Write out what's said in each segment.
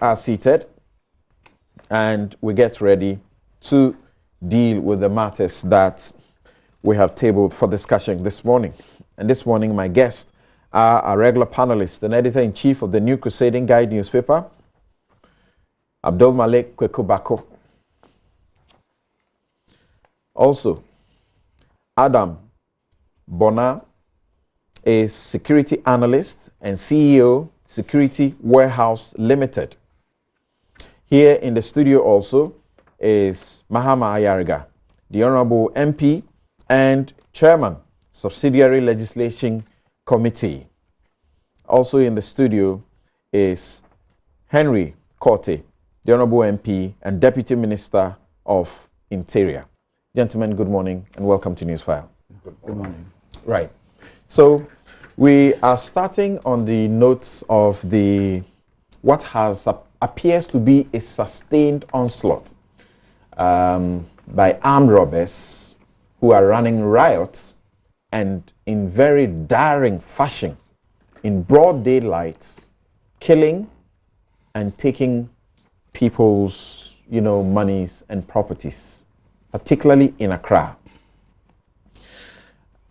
are seated and we get ready to deal with the matters that we have tabled for discussion this morning. And this morning, my guests are our regular panelists, an editor-in-chief of the New Crusading Guide newspaper, Abdul Malik Kwekubako. Also, Adam Bona is security analyst and CEO, Security Warehouse Limited. Here in the studio also is Mahama Ayariga, the Honorable MP and Chairman, Subsidiary Legislation Committee. Also in the studio is Henry Korte, the Honorable MP and Deputy Minister of Interior. Gentlemen, good morning and welcome to Newsfile. Good morning. Right. So we are starting on the notes of what appears to be a sustained onslaught by armed robbers who are running riots and in very daring fashion, in broad daylight, killing and taking people's, monies and properties, particularly in Accra.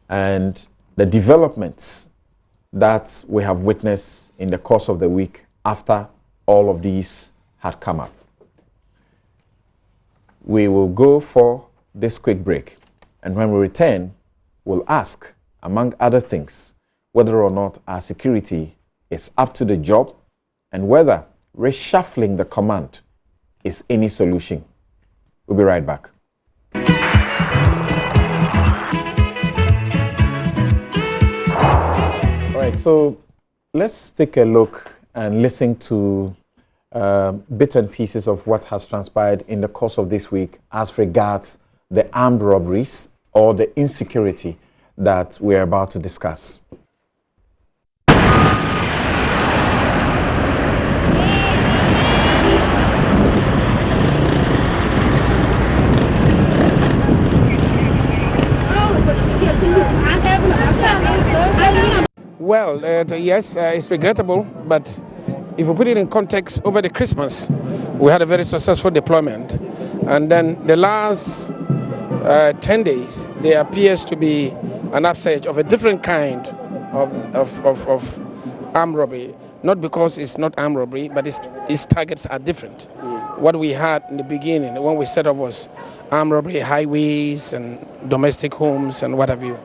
And the developments that we have witnessed in the course of the week after all of these had come up. We will go for this quick break, and when we return, we'll ask, among other things, whether or not our security is up to the job and whether reshuffling the command is any solution. We'll be right back. All right, so let's take a look and listen to bits and pieces of what has transpired in the course of this week as regards the armed robberies or the insecurity that we're about to discuss. Well, yes, it's regrettable, but if we put it in context, over the Christmas, we had a very successful deployment. And then the last 10 days, there appears to be an upsurge of a different kind of armed robbery. Not because it's not armed robbery, but its targets are different. What we had in the beginning, when we set up, was armed robbery, highways and domestic homes and what have you.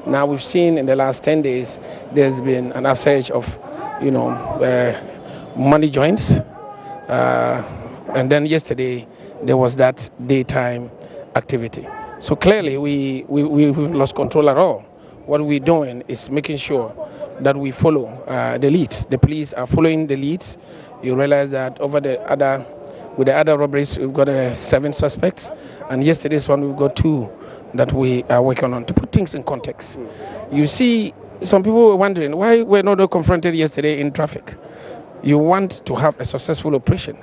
Now we've seen in the last 10 days, there's been an upsurge of, money joints. And then yesterday, there was that daytime activity. So clearly, we've lost control at all. What we're doing is making sure that we follow the leads. The police are following the leads. You realize that with the other robberies, we've got 7 suspects. And yesterday's one, we've got 2 that we are working on. To put things in context, you see, some people were wondering why we're not confronted yesterday in traffic. You want to have a successful operation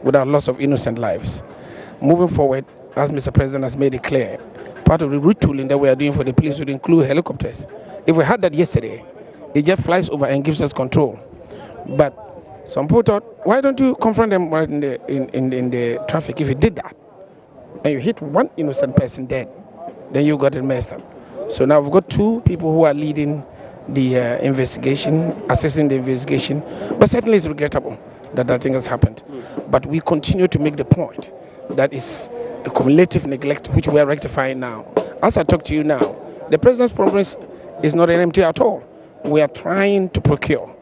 without loss of innocent lives. Moving forward, as Mr. President has made it clear, part of the retooling that we are doing for the police would include helicopters. If we had that yesterday, it just flies over and gives us control. But some people thought, why don't you confront them right in the traffic? If you did that, and you hit one innocent person dead, then you got it messed up. So now we've got 2 people who are leading the investigation, assessing the investigation. But certainly it's regrettable that thing has happened. But we continue to make the point that is a cumulative neglect, which we are rectifying now. As I talk to you now, the president's promise is not empty at all. We are trying to procure.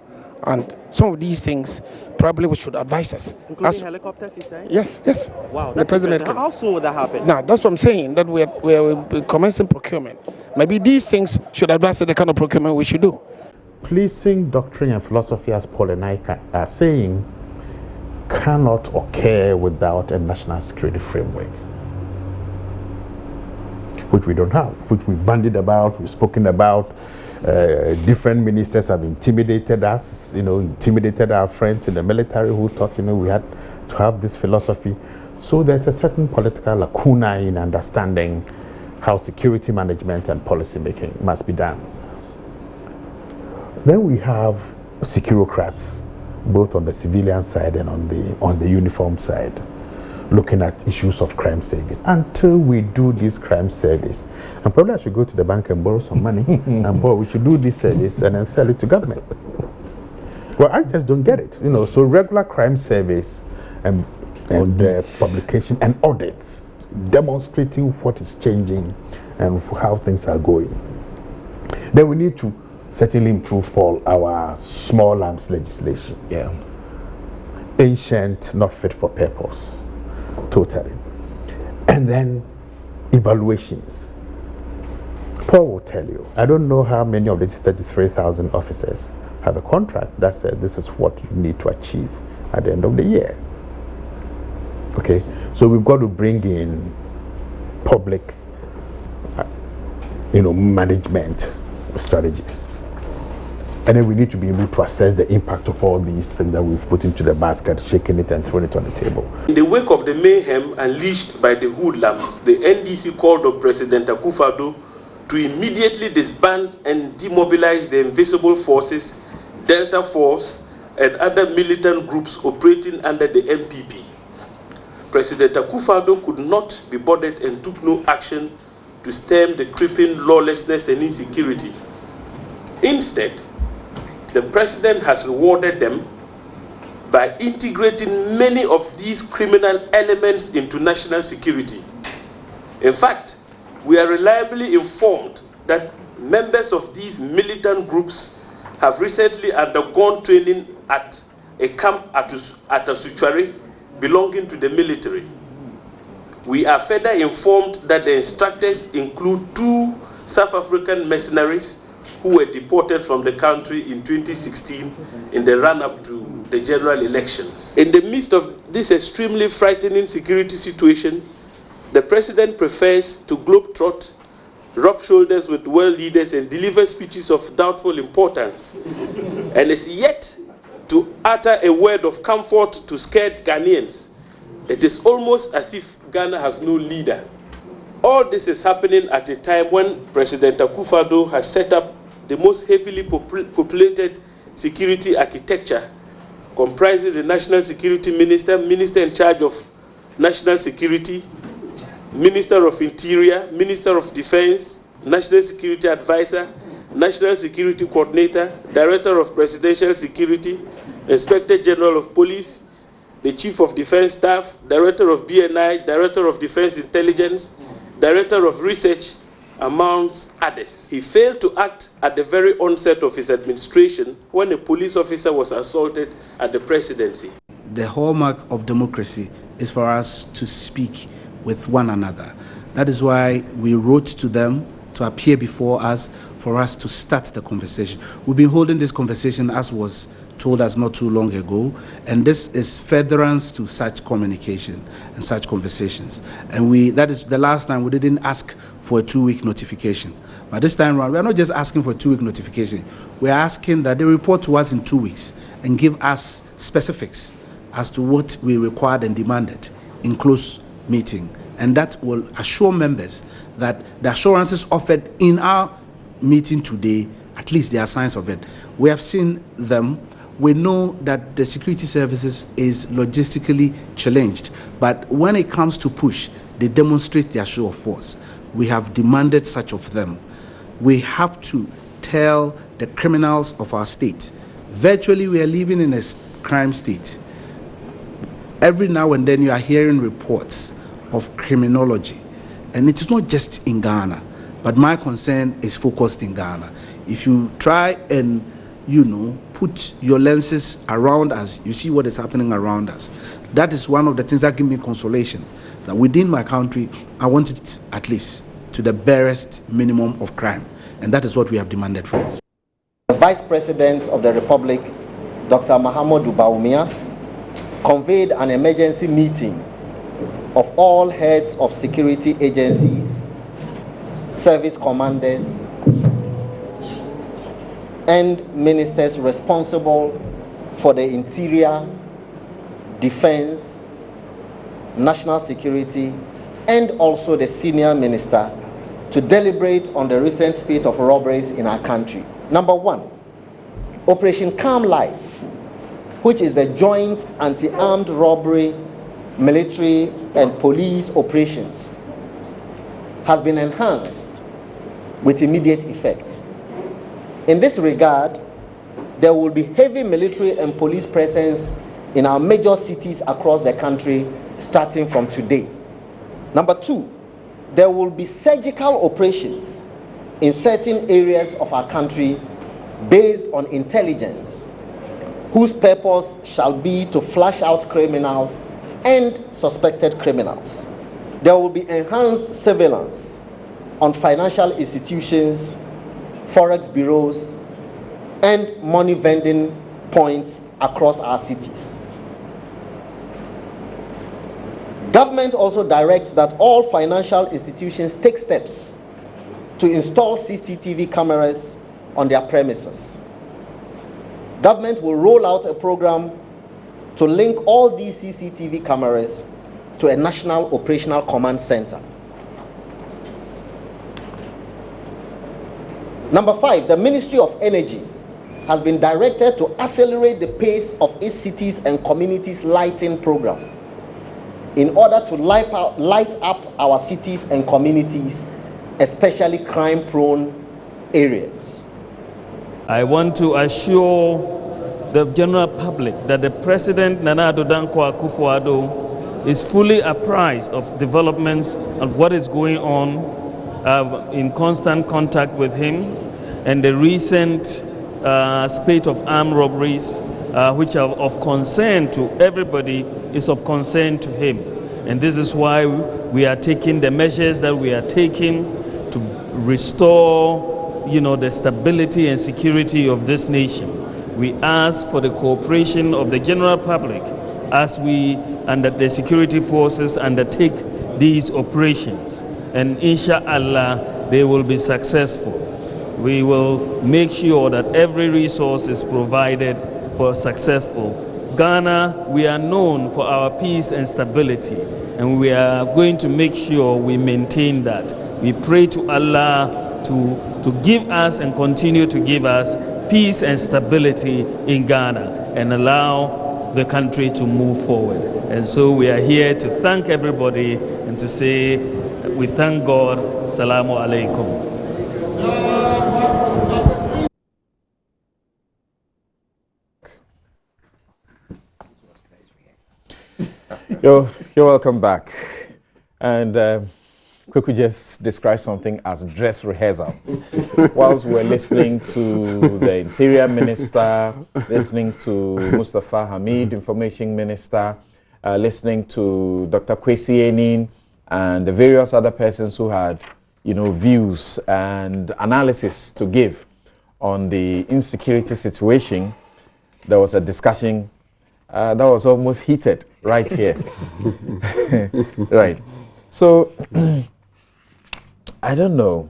And some of these things, probably we should advise us. Including helicopters, you say? Yes. Wow, the president. How soon will that happen? Now, that's what I'm saying, that we are commencing procurement. Maybe these things should advise the kind of procurement we should do. Policing doctrine and philosophy, as Paul and I are saying, cannot occur without a national security framework, which we don't have, which we've bandied about, we've spoken about. Different ministers have intimidated us, intimidated our friends in the military who thought, we had to have this philosophy. So there's a certain political lacuna in understanding how security management and policy making must be done. Then we have securocrats both on the civilian side and on the uniform side, looking at issues of crime service. Until we do this crime service, and probably I should go to the bank and borrow some money, and we should do this service and then sell it to government. Well, I just don't get it, you know. So regular crime service and publication and audits demonstrating what is changing and how things are going. Then we need to certainly improve, Paul, our small arms legislation. Yeah. Ancient, not fit for purpose. Totally. And then evaluations. Paul will tell you, I don't know how many of these 33,000 officers have a contract that says this is what you need to achieve at the end of the year. Okay, so we've got to bring in public, management strategies. And then we need to be able to assess the impact of all these things that we've put into the basket, shaking it and throwing it on the table. In the wake of the mayhem unleashed by the hoodlums, the NDC called on President Akufo-Addo to immediately disband and demobilize the Invisible Forces, Delta Force, and other militant groups operating under the MPP. President Akufo-Addo could not be bothered and took no action to stem the creeping lawlessness and insecurity. Instead, the president has rewarded them by integrating many of these criminal elements into national security. In fact, we are reliably informed that members of these militant groups have recently undergone training at a camp at Asuchari belonging to the military. We are further informed that the instructors include 2 South African mercenaries who were deported from the country in 2016 in the run-up to the general elections. In the midst of this extremely frightening security situation, the president prefers to globetrot, rub shoulders with world leaders, and deliver speeches of doubtful importance, and is yet to utter a word of comfort to scared Ghanaians. It is almost as if Ghana has no leader. All this is happening at a time when President Akufo-Addo has set up the most heavily populated security architecture, comprising the National Security Minister, Minister in charge of National Security, Minister of Interior, Minister of Defense, National Security Advisor, National Security Coordinator, Director of Presidential Security, Inspector General of Police, the Chief of Defense Staff, Director of BNI, Director of Defense Intelligence, Director of Research, amongst others. He failed to act at the very onset of his administration when a police officer was assaulted at the presidency. The hallmark of democracy is for us to speak with one another. That is why we wrote to them to appear before us for us to start the conversation. We've been holding this conversation, as was told us not too long ago, and this is furtherance to such communication and such conversations. And that is the last time we didn't ask for a 2-week notification. But this time around, we are not just asking for a 2-week notification. We are asking that they report to us in 2 weeks and give us specifics as to what we required and demanded in close meeting. And that will assure members that the assurances offered in our meeting today, at least there are signs of it. We have seen them. We know that the security services is logistically challenged, but when it comes to push, they demonstrate their show of force. We have demanded such of them. We have to tell the criminals of our state. Virtually, we are living in a crime state. Every now and then you are hearing reports of criminology, and it is not just in Ghana, but my concern is focused in Ghana. If you try and put your lenses around us, you see what is happening around us. That is one of the things that give me consolation, that within my country, I want it at least to the barest minimum of crime. And that is what we have demanded for. The Vice President of the Republic, Dr. Mahamudu Bawumia, convened an emergency meeting of all heads of security agencies, service commanders, and ministers responsible for the interior, defense, national security, and also the senior minister to deliberate on the recent spate of robberies in our country. Number 1, Operation Calm Life, which is the joint anti-armed robbery, military and police operations, has been enhanced with immediate effect. In this regard, there will be heavy military and police presence in our major cities across the country starting from today. Number two, there will be surgical operations in certain areas of our country based on intelligence, whose purpose shall be to flush out criminals and suspected criminals. There will be enhanced surveillance on financial institutions, forex bureaus, and money vending points across our cities. Government also directs that all financial institutions take steps to install CCTV cameras on their premises. Government will roll out a program to link all these CCTV cameras to a national operational command center. Number 5, the Ministry of Energy has been directed to accelerate the pace of its cities and communities lighting program in order to light up our cities and communities, especially crime-prone areas. I want to assure the general public that the President Nana Addo Dankwa Akufo-Addo is fully apprised of developments and what is going on, in constant contact with him, and the recent spate of armed robberies which are of concern to everybody is of concern to him. And this is why we are taking the measures that we are taking to restore, the stability and security of this nation. We ask for the cooperation of the general public as we and the security forces undertake these operations. And inshallah, they will be successful. We will make sure that every resource is provided for successful. Ghana, we are known for our peace and stability, and we are going to make sure we maintain that. We pray to Allah to give us and continue to give us peace and stability in Ghana and allow the country to move forward. And so we are here to thank everybody and to say we thank God. Salamu alaikum. You're welcome back. And Kweku just described something as dress rehearsal. Whilst we're listening to the Interior Minister, listening to Mustafa Hamid, Information Minister, listening to Dr. Kwesi Enin, and the various other persons who had, views and analysis to give on the insecurity situation, there was a discussion that was almost heated right here. Right. So, I don't know.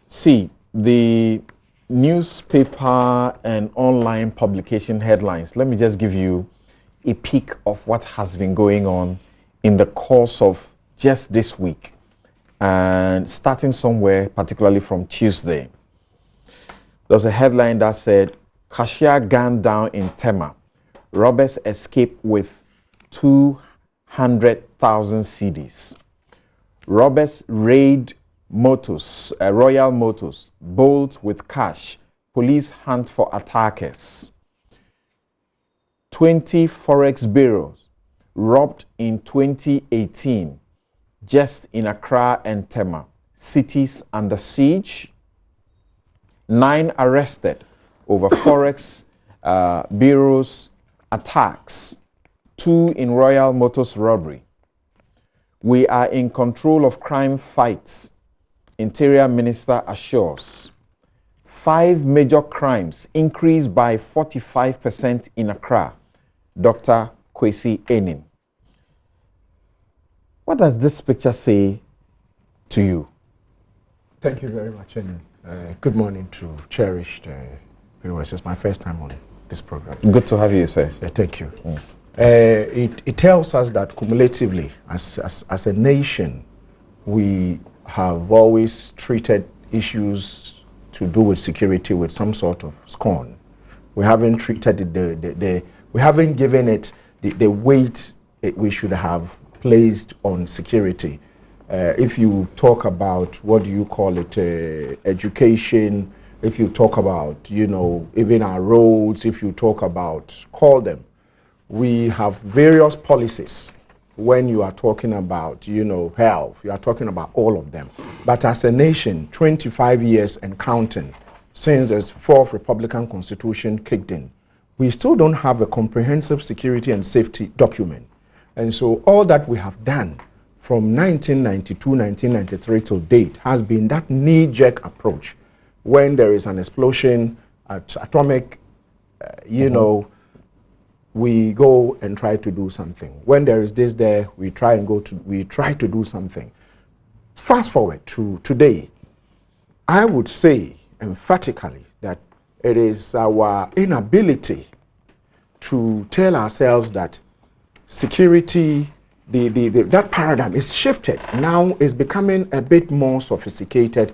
See, the newspaper and online publication headlines, let me just give you a peek of what has been going on in the course of just this week, and starting somewhere, particularly from Tuesday. There was a headline that said, Cashier gunned down in Tema. Robbers escape with 200,000 cedis. Robbers raid motors, Royal Motors, bolt with cash. Police hunt for attackers. 20 forex bureaus robbed in 2018, just in Accra and Tema Cities under siege. 9 arrested over forex bureaus attacks. 2 in Royal Motors robbery. We are in control of crime fights, Interior Minister assures. 5 major crimes increased by 45% in Accra, Dr. Kwesi Enin. What does this picture say to you? Thank you very much, and good morning to cherished viewers. It's my first time on this program. Good to have you, sir. Thank you. It tells us that cumulatively, as a nation, we have always treated issues to do with security with some sort of scorn. We haven't treated we haven't given it the weight we should have placed on security. If you talk about, what do you call it, education, if you talk about, you know, even our roads, if you talk about, call them, we have various policies. When you are talking about, you know, health, you are talking about all of them. But as a nation, 25 years and counting, since the fourth Republican Constitution kicked in, we still don't have a comprehensive security and safety document. And so all that we have done from 1992, 1993 till date has been that knee-jerk approach. When there is an explosion at atomic, you know, we go and try to do something. When there is this there, we try to do something. Fast forward to today, I would say emphatically that it is our inability to tell ourselves that security, that paradigm is shifted. Now it's becoming a bit more sophisticated.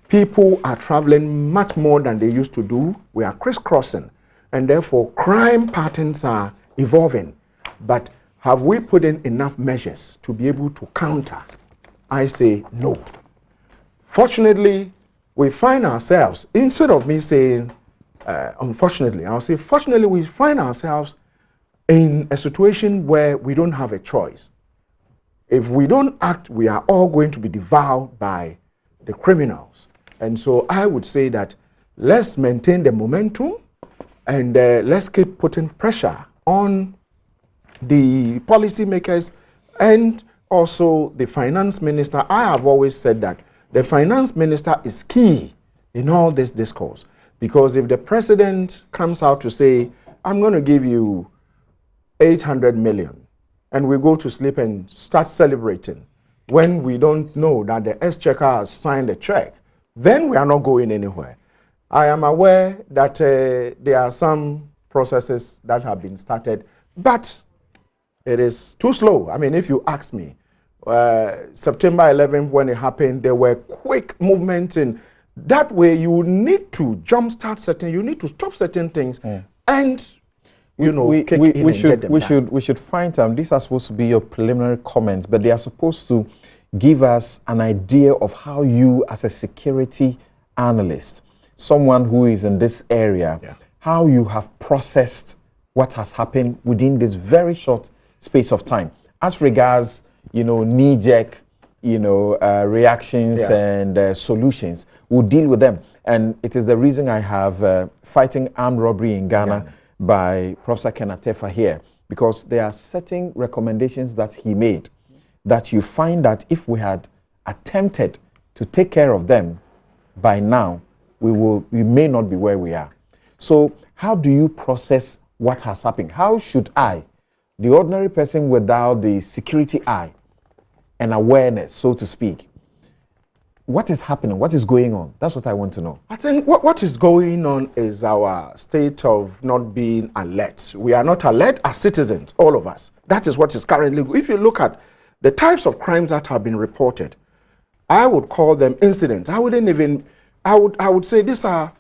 People are traveling much more than they used to do. We are crisscrossing, and therefore crime patterns are evolving. But have we put in enough measures to be able to counter? I say no. Fortunately, we find ourselves, instead of me saying unfortunately, I'll say fortunately, we find ourselves in a situation where we don't have a choice. If we don't act, we are all going to be devoured by the criminals. And so I would say that let's maintain the momentum, and let's keep putting pressure on the policymakers and also the finance minister. I have always said that the finance minister is key in all this discourse, because if the president comes out to say, I'm going to give you 800 million, and we go to sleep and start celebrating when we don't know that the exchequer has signed a check, then we are not going anywhere. I am aware that there are some processes that have been started, but it is too slow. I mean, if you ask me, September 11th, when it happened, there were quick movements, and that way you need to jumpstart certain, you need to stop certain things, and you know, we should find time. These are supposed to be your preliminary comments, but they are supposed to give us an idea of how you, as a security analyst, someone who is in this area, how you have processed what has happened within this very short space of time. As regards, you know, knee-jerk, you know, reactions and solutions, we'll deal with them. And it is the reason I have Fighting Armed Robbery in Ghana by Professor Kenatefa here, because there are certain recommendations that he made that you find that if we had attempted to take care of them by now, we may not be where we are. So how do you process what has happened? How should I, the ordinary person without the security eye and awareness, so to speak, what is happening? What is going on? That's what I want to know. I think what is going on is our state of not being alert. We are not alert as citizens, all of us. That is what is currently. If you look at the types of crimes that have been reported, I would call them incidents. I would say these are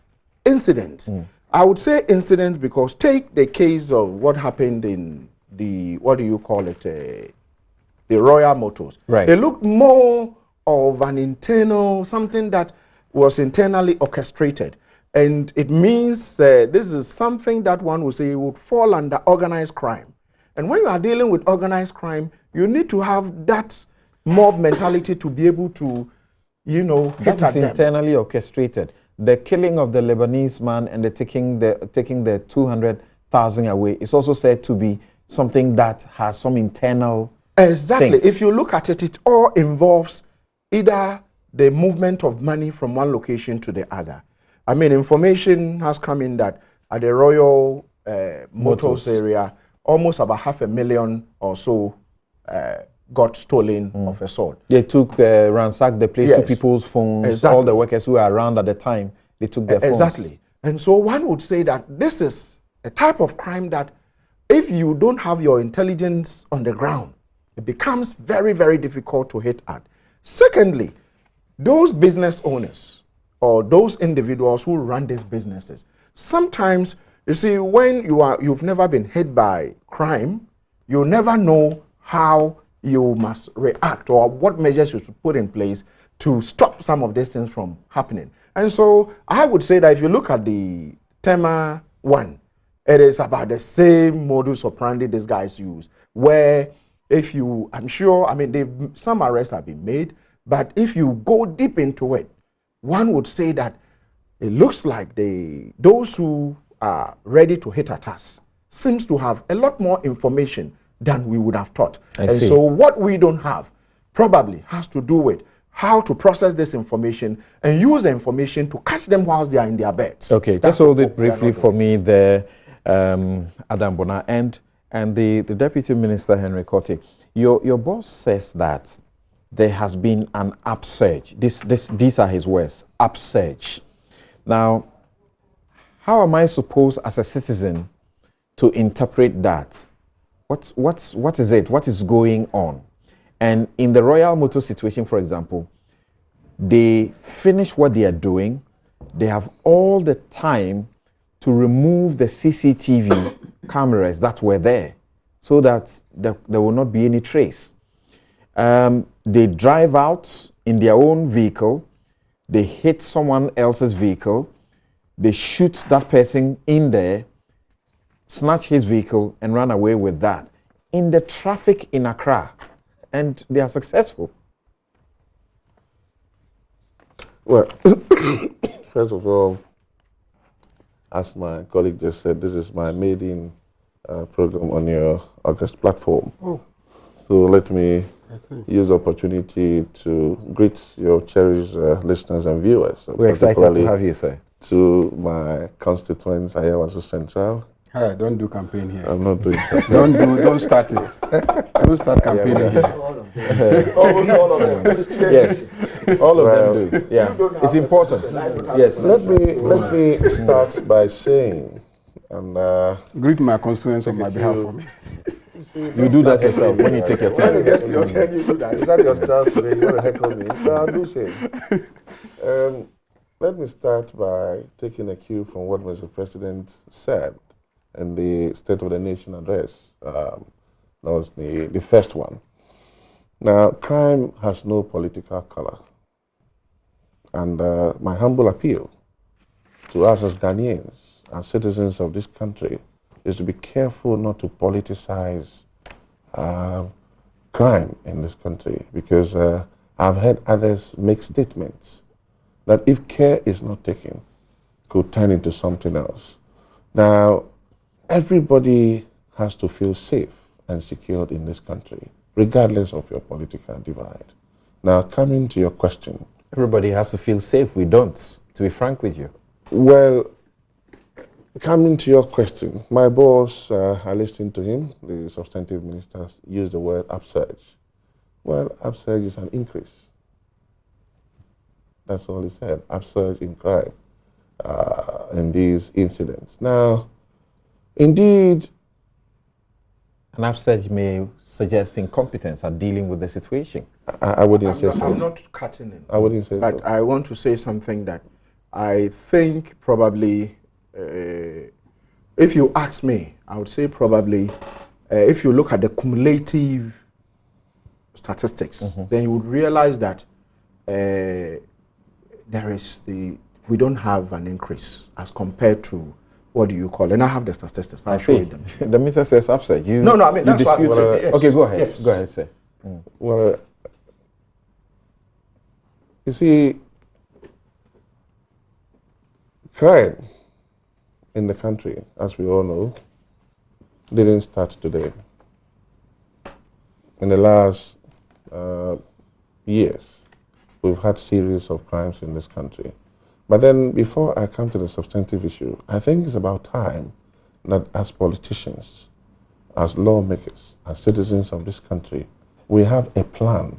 incidents. I would say incidents because take the case of what happened in the, what do you call it, the Royal Motors. Right. They look more of an internal, something that was internally orchestrated. And it means this is something that one would say would fall under organized crime. And when you are dealing with organized crime, you need to have that mob mentality to be able to, you know, hit that is internally orchestrated. The killing of the Lebanese man and the taking the 200,000 away is also said to be something that has some internal exactly things. If you look at it, it all involves either the movement of money from one location to the other. I mean, information has come in that at the Royal Motors area, almost about 500,000 or so got stolen of a sort. They took, ransacked the place, took people's phones, exactly. All the workers who were around at the time, they took their phones. Exactly. And so one would say that this is a type of crime that if you don't have your intelligence on the ground, it becomes very, very difficult to hit at. Secondly, those business owners or those individuals who run these businesses, sometimes You see, when you've never been hit by crime, you never know how you must react or what measures you should put in place to stop some of these things from happening. And so I would say that if you look at the Tema one, it is about the same modus operandi these guys use, where if you, I'm sure, I mean, some arrests have been made, but if you go deep into it, one would say that it looks like those who are ready to hit at us seems to have a lot more information than we would have thought. And so what we don't have probably has to do with how to process this information and use the information to catch them whilst they are in their beds. Okay, just hold it briefly for me there, Adam Bona, and the Deputy Minister, Henry Kotti. Your boss says that there has been an upsurge. These are his words, upsurge. Now, how am I supposed as a citizen to interpret that? What is it? What is going on? And in the Royal Motor situation, for example, they finish what they are doing. They have all the time to remove the CCTV cameras that were there so that there will not be any trace. They drive out in their own vehicle. They hit someone else's vehicle. They shoot that person in there, snatch his vehicle, and run away with that in the traffic in Accra. And they are successful. Well, first of all, as my colleague just said, this is my maiden program on your August platform. Oh. So let me use the opportunity to greet your cherished listeners and viewers. We're excited to have you, sir. To my constituents, Ayawaso Central. Hey, don't do campaign here. I'm not doing campaign. Don't start it. Don't start campaigning here. Almost all of them. Yes, all of them do. Yeah, it's important. Yes. Let me start by saying, and greet my constituents on my behalf for me. You do that yourself when you take your time. When it gets to your turn, you do that. Is that your style today? You want to heckle me? So I'll do so. Let me start by taking a cue from what Mr. President said in the State of the Nation address. That was the first one. Now, crime has no political color. And my humble appeal to us as Ghanaians, as citizens of this country, is to be careful not to politicize crime in this country, because I've heard others make statements that if care is not taken, could turn into something else. Now, everybody has to feel safe and secured in this country, regardless of your political divide. Now, coming to your question. Everybody has to feel safe. We don't, to be frank with you. Well, coming to your question, my boss, I listened to him, the substantive minister, used the word upsurge. Well, upsurge is an increase. That's all he said, upsurge in crime in these incidents. Now, indeed, an upsurge may suggest incompetence at dealing with the situation. I wouldn't say so. I'm not cutting in. I wouldn't say but so. I want to say something that I think probably, if you ask me, I would say probably, if you look at the cumulative statistics, then you would realize that we don't have an increase as compared to, what do you call it? And I have the statistics. I'll show you them. The minister says upsurge. No, I mean, that's what yes. Okay, go ahead. Yes. Go ahead, sir. Well, you see, crime in the country, as we all know, didn't start today. In the last years, we've had series of crimes in this country. But then, before I come to the substantive issue, I think it's about time that as politicians, as lawmakers, as citizens of this country, we have a plan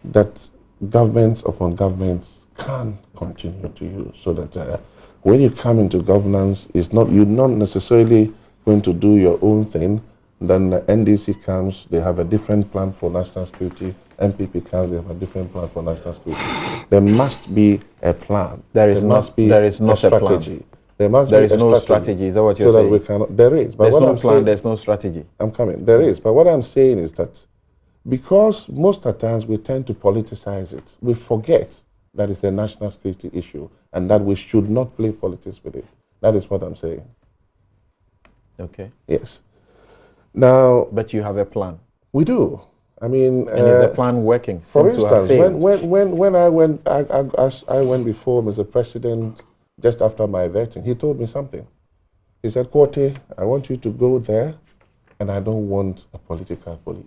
that governments upon governments can continue to use, so that when you come into governance, you're not necessarily going to do your own thing. Then the NDC comes, they have a different plan for national security. MPP comes, they have a different plan for national security. There must be a plan. There is not a strategy. There must There be is a no strategy. Is that what you're so saying? that we cannot, there is. But There's what no I'm plan, saying, there's no strategy. I'm coming. There is. But what I'm saying is that because most of the times we tend to politicize it, we forget that it's a national security issue and that we should not play politics with it. That is what I'm saying. Okay. Yes. Now, but you have a plan. We do. I mean, and is the plan working? For instance, when I went before Mr. President just after my vetting, he told me something. He said, "Kwate, I want you to go there, and I don't want a political police.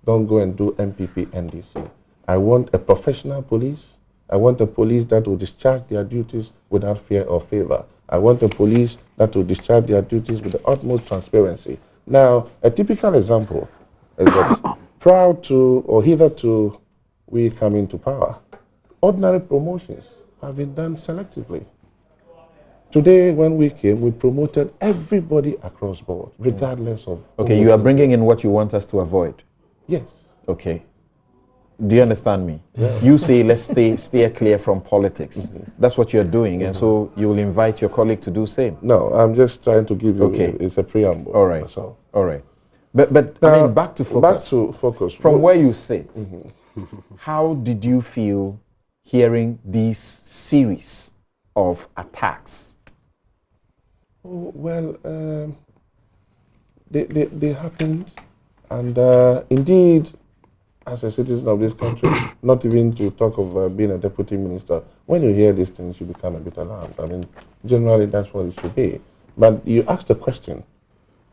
Don't go and do MPP, NDC. I want a professional police. I want a police that will discharge their duties without fear or favor. I want a police that will discharge their duties with the utmost transparency." Now, a typical example is that proud to, or hitherto, we come into power, ordinary promotions have been done selectively. Today, when we came, we promoted everybody across board, regardless of... Okay, you are bringing in what you want us to avoid. Yes. Okay. Do you understand me? Yeah. You say, let's steer clear from politics. That's what you're doing, and so you will invite your colleague to do same. No, I'm just trying to give you, okay. It's a preamble. All right. So. All right. But now, I mean, back to focus. Back to focus. From where you sit, how did you feel hearing these series of attacks? Oh, well, they happened, and indeed, as a citizen of this country, not even to talk of being a deputy minister, when you hear these things, you become a bit alarmed. I mean, generally, that's what it should be. But you asked the question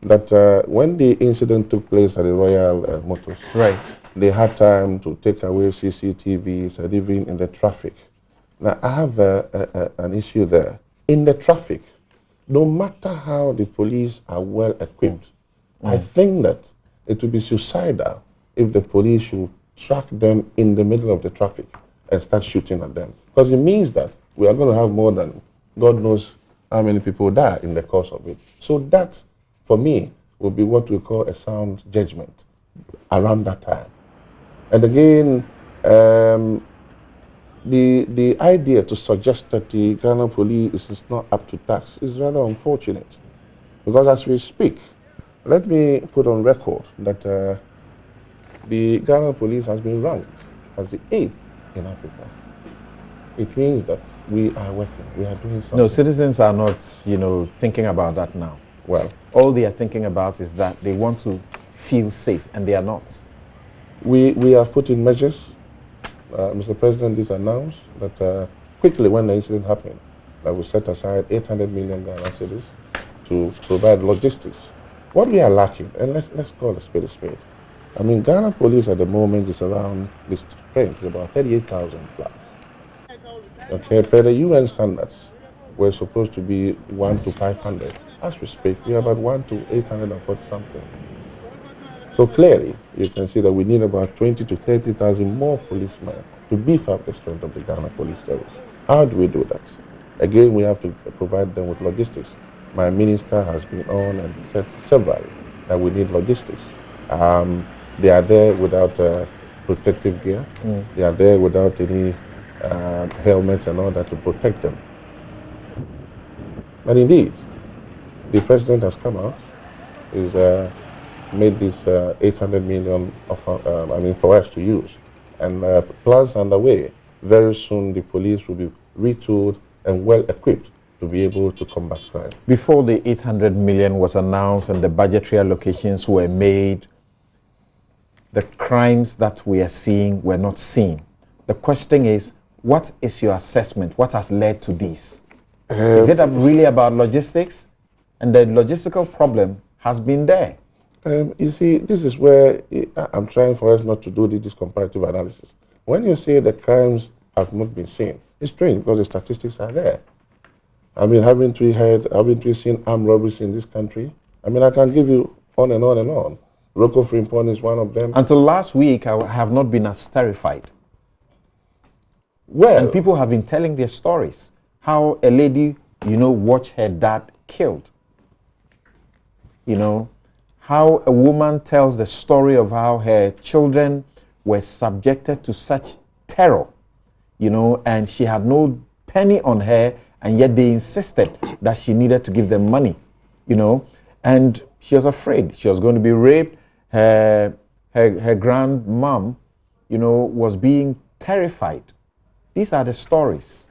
that when the incident took place at the Royal Motors, right, they had time to take away CCTVs and even in the traffic. Now, I have an issue there. In the traffic, no matter how the police are well equipped, I think that it would be suicidal if the police should track them in the middle of the traffic and start shooting at them. Because it means that we are going to have more than God knows how many people die in the course of it. So that, for me, will be what we call a sound judgment around that time. And again, the idea to suggest that the Ghana police is not up to task is rather unfortunate. Because as we speak, let me put on record that the Ghana police has been ranked as the 8th in Africa. It means that we are working, we are doing something. No, citizens are not, thinking about that now. Well, all they are thinking about is that they want to feel safe, and they are not. We have put in measures. Mr. President did announce that quickly when the incident happened, that we set aside 800 million Ghana cedis to provide logistics. What we are lacking, and let's call a spade a spade. I mean, Ghana police at the moment is around this strength, about 38,000 plus. Okay, per the UN standards, we're supposed to be 1 to 500. As we speak, we are about 1 to 840 something. So clearly, you can see that we need about 20 to 30,000 more policemen to beef up the strength of the Ghana Police Service. How do we do that? Again, we have to provide them with logistics. My minister has been on and said severally that we need logistics. They are there without protective gear. They are there without any helmets and all that to protect them. But indeed, the president has come out, he's made this 800 million for us to use, and plans underway. Very soon the police will be retooled and well equipped to be able to combat crime. Before the 800 million was announced and the budgetary allocations were made, the crimes that we are seeing were not seen. The question is, what is your assessment? What has led to this? Is it really about logistics? And the logistical problem has been there. You see, this is where I'm trying for us not to do this comparative analysis. When you say the crimes have not been seen, it's strange because the statistics are there. I mean, haven't we seen armed robberies in this country? I mean, I can give you on and on and on. Rocco Frimpong is one of them. Until last week, I have not been as terrified. Well, and people have been telling their stories. How a lady, watched her dad killed. How a woman tells the story of how her children were subjected to such terror, and she had no penny on her, and yet they insisted that she needed to give them money, you know, and she was afraid she was going to be raped. Her grandmom, you know, was being terrified. These are the stories.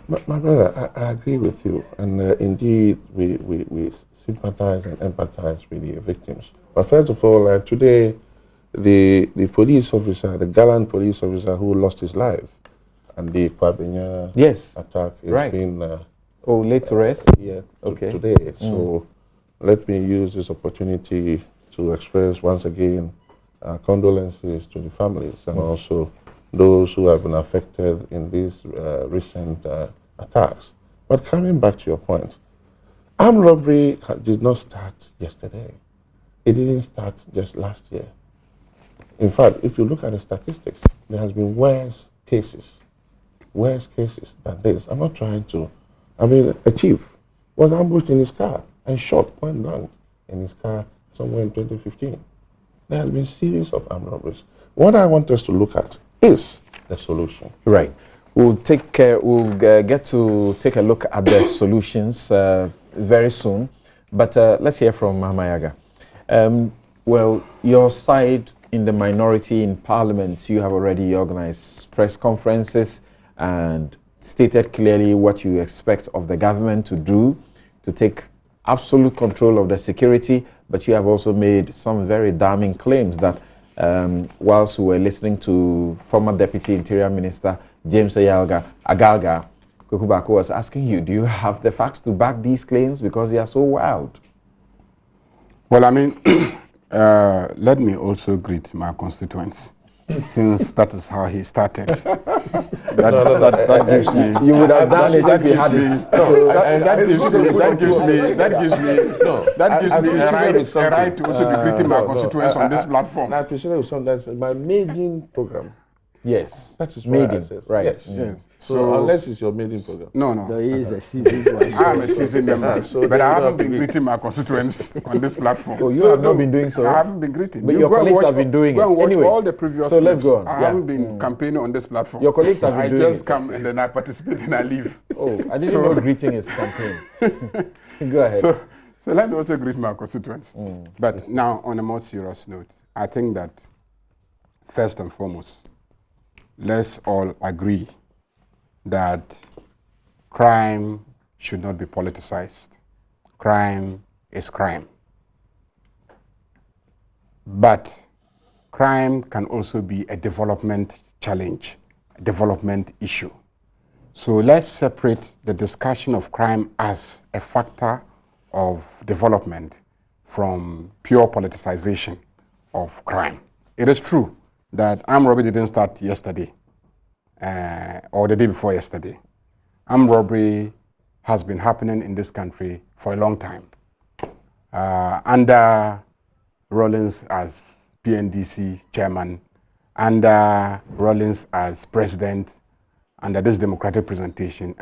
My brother, I agree with you, and indeed we sympathize and empathize with the victims. But first of all, today, the police officer, the gallant police officer who lost his life, and the Kwabenya attack is being laid to rest. Yeah, today. So let me use this opportunity to express once again condolences to the families and also those who have been affected in these recent attacks. But coming back to your point, armed robbery did not start yesterday. It didn't start just last year. In fact, if you look at the statistics, there has been worse cases than this. I'm not trying to, a chief was ambushed in his car and shot point blank in his car somewhere in 2015. There has been a series of armed robberies. What I want us to look at is the solution. Right. We'll get to take a look at the solutions very soon. But let's hear from Mahamayaga. Well, your side in the minority in Parliament, you have already organized press conferences and stated clearly what you expect of the government to do to take absolute control of the security, but you have also made some very damning claims that whilst we were listening to former Deputy Interior Minister James Agalga, Kukubako was asking you, do you have the facts to back these claims because they are so wild? Well, let me also greet my constituents, since that is how he started. That gives me. You would have done it if you had it. That gives me a right to also be greeting my constituents on this platform. I appreciate it. That's my maiden program. Yes. That is maiden, right? Yes. So unless it's your maiden program. No. He is a seasoned one. I'm a seasoned member, but I haven't been greeting my constituents on this platform. Oh, you have not been doing so? I haven't been greeting. But your colleagues have been doing it. Anyway, all the previous so let's go on. I haven't been campaigning on this platform. Your colleagues have been doing it. I just come and then I participate and I leave. Oh, I didn't know greeting is campaign. Go ahead. So let me also greet my constituents. But now, on a more serious note, I think that first and foremost, let's all agree that crime should not be politicized. Crime is crime. But crime can also be a development challenge, a development issue. So let's separate the discussion of crime as a factor of development from pure politicization of crime. It is true that armed robbery didn't start yesterday or the day before yesterday. Armed robbery has been happening in this country for a long time. Under Rawlings as PNDC chairman, under Rawlings as president, under this democratic presentation,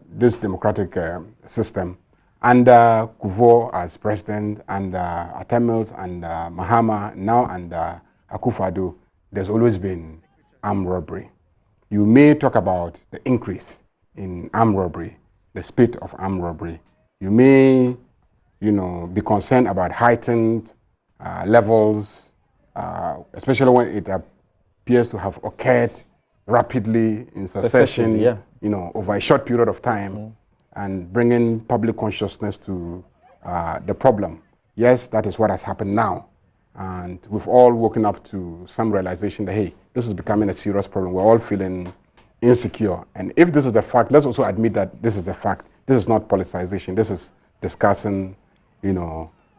this democratic system, under Kufuor as president, under Atemils and Mahama, now under Akufo-Addo, there's always been armed robbery. You may talk about the increase in armed robbery, the speed of armed robbery. You may, be concerned about heightened levels, especially when it appears to have occurred rapidly in succession, over a short period of time, and bringing public consciousness to the problem. Yes, that is what has happened now. And we've all woken up to some realization that, hey, this is becoming a serious problem. We're all feeling insecure. And if this is the fact, let's also admit that this is the fact. This is not politicization. This is discussing,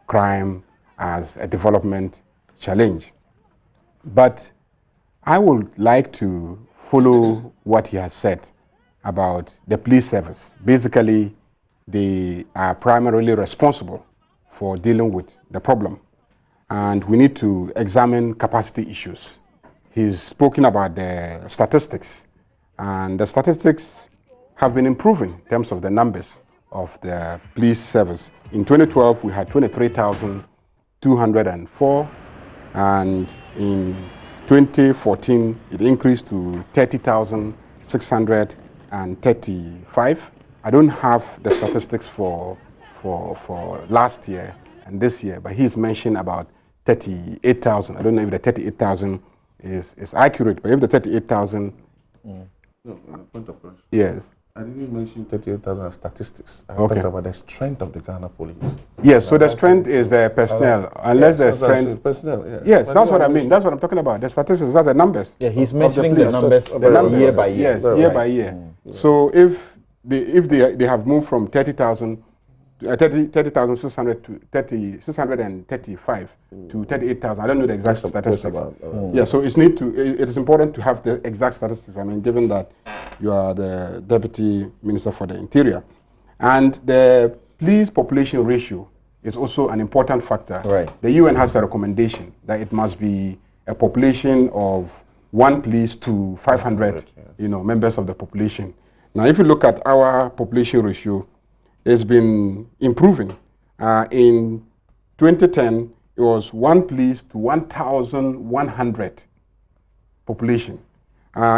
crime as a development challenge. But I would like to follow what he has said about the police service. Basically, they are primarily responsible for dealing with the problem. And we need to examine capacity issues. He's spoken about the statistics, and the statistics have been improving in terms of the numbers of the police service. In 2012, we had 23,204, and in 2014, it increased to 30,600, 635. I don't have the statistics for last year and this year, but he's mentioned about 38,000. I don't know if the 38,000 is accurate, but if the 38,000... No, point of correction. Yes. I didn't mention 38,000 statistics. I Okay. talked about the strength of the Ghana police. Yes, so the strength is the personnel. Unless the strength... Personnel, yeah. Yes, that's what I mean. That's what I'm talking about. The statistics, that's the numbers. Yeah, he's of the mentioning the police. numbers The numbers. year by year. Yes, year by year. So if they have moved from 30,000 30,600 to 635 to 38,000. I don't know the exact statistics. Yeah, so it is important to have the exact statistics. I mean, given that you are the Deputy Minister for the Interior. And the police population ratio is also an important factor. Right. The UN has a recommendation that it must be a population of 1 police to 500 members of the population. Now, if you look at our population ratio, it's been improving. In 2010, it was 1 police to 1,100 population.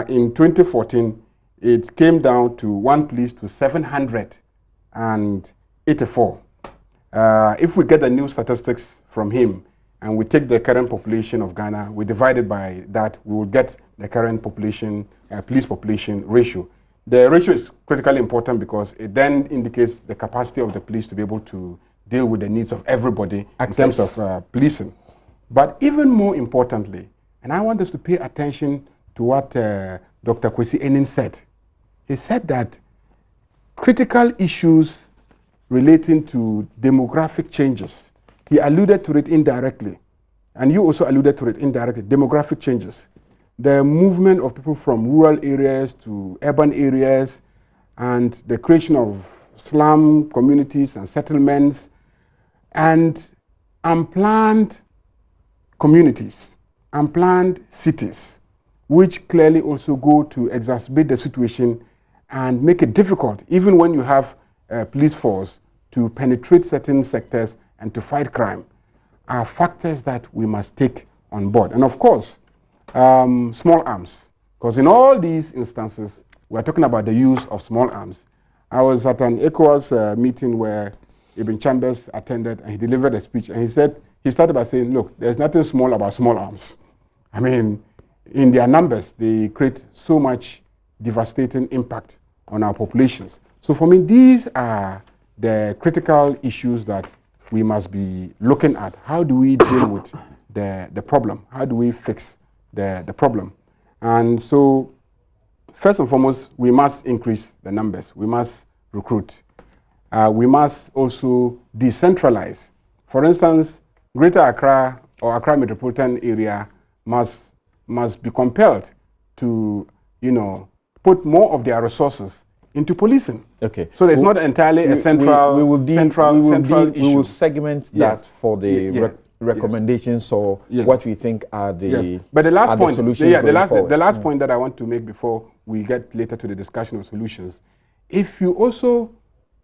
In 2014, it came down to 1 police to 784. If we get the new statistics from him and we take the current population of Ghana, we divide it by that, we will get the current population, police population ratio. The ratio is critically important because it then indicates the capacity of the police to be able to deal with the needs of everybody in terms of policing. But even more importantly, and I want us to pay attention to what Dr. Kwesi Enin said. He said that critical issues relating to demographic changes, he alluded to it indirectly, and you also alluded to it indirectly, demographic changes. The movement of people from rural areas to urban areas and the creation of slum communities and settlements and unplanned communities, unplanned cities, which clearly also go to exacerbate the situation and make it difficult, even when you have a police force, to penetrate certain sectors and to fight crime, are factors that we must take on board. And of course, small arms, because in all these instances, we're talking about the use of small arms. I was at an ECOWAS meeting where Ibn Chambers attended and he delivered a speech and he started by saying, look, there's nothing small about small arms. I mean, in their numbers, they create so much devastating impact on our populations. So for me, these are the critical issues that we must be looking at. How do we deal with the problem? How do we fix the problem? And so, first and foremost, we must increase the numbers. We must recruit. We must also decentralize. For instance, Greater Accra or Accra metropolitan area must be compelled to, put more of their resources into policing. Okay. So it's not entirely a central issue. We will segment that for the recommendations or what we think are the But the last point, solutions the last point that I want to make before we get later to the discussion of solutions, if you also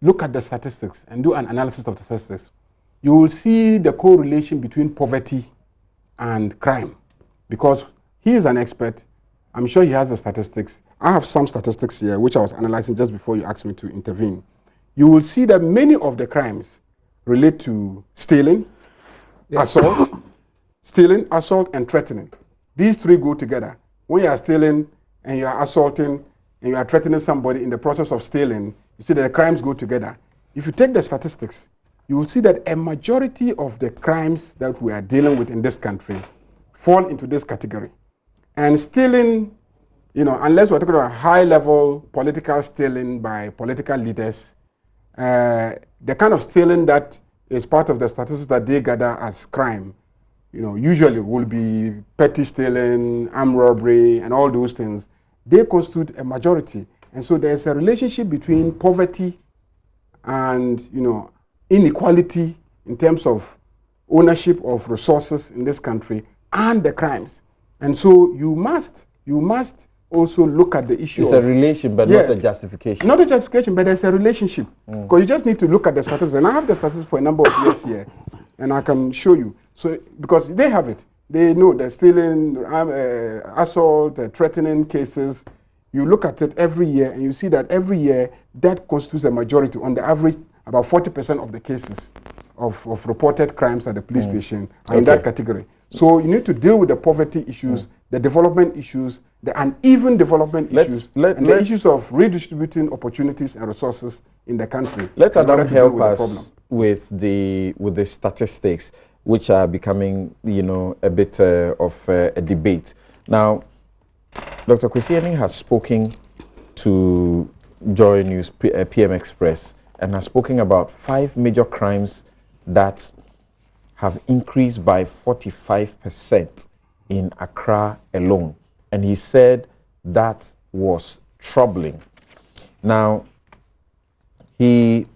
look at the statistics and do an analysis of the statistics, you will see the correlation between poverty and crime. Because he is an expert, I'm sure he has the statistics. I have some statistics here, which I was analyzing just before you asked me to intervene. You will see that many of the crimes relate to stealing, assault, and threatening. These three go together. When you are stealing and you are assaulting and you are threatening somebody in the process of stealing, you see that the crimes go together. If you take the statistics, you will see that a majority of the crimes that we are dealing with in this country fall into this category. And stealing, unless we're talking about high-level political stealing by political leaders, the kind of stealing that is part of the statistics that they gather as crime, usually will be petty stealing, armed robbery, and all those things. They constitute a majority. And so there's a relationship between poverty and, inequality in terms of ownership of resources in this country and the crimes. And so you must also look at the issue. It's a relation, but not a justification. Not a justification, but there's a relationship. Because you just need to look at the statistics. And I have the statistics for a number of years here, and I can show you. So, because they have it. They know that stealing, assault, threatening cases, you look at it every year and you see that every year that constitutes a majority. On the average, about 40% of the cases of reported crimes at the police station are in that category. So you need to deal with the poverty issues, the development issues, the uneven development issues, and the issues of redistributing opportunities and resources in the country. Let Adam help us with the statistics, which are becoming, you know, a bit of a debate. Now, Dr. Kwesi has spoken to JoyNews, PM Express, and has spoken about 5 major crimes that have increased by 45% in Accra alone. And he said that was troubling. Now, he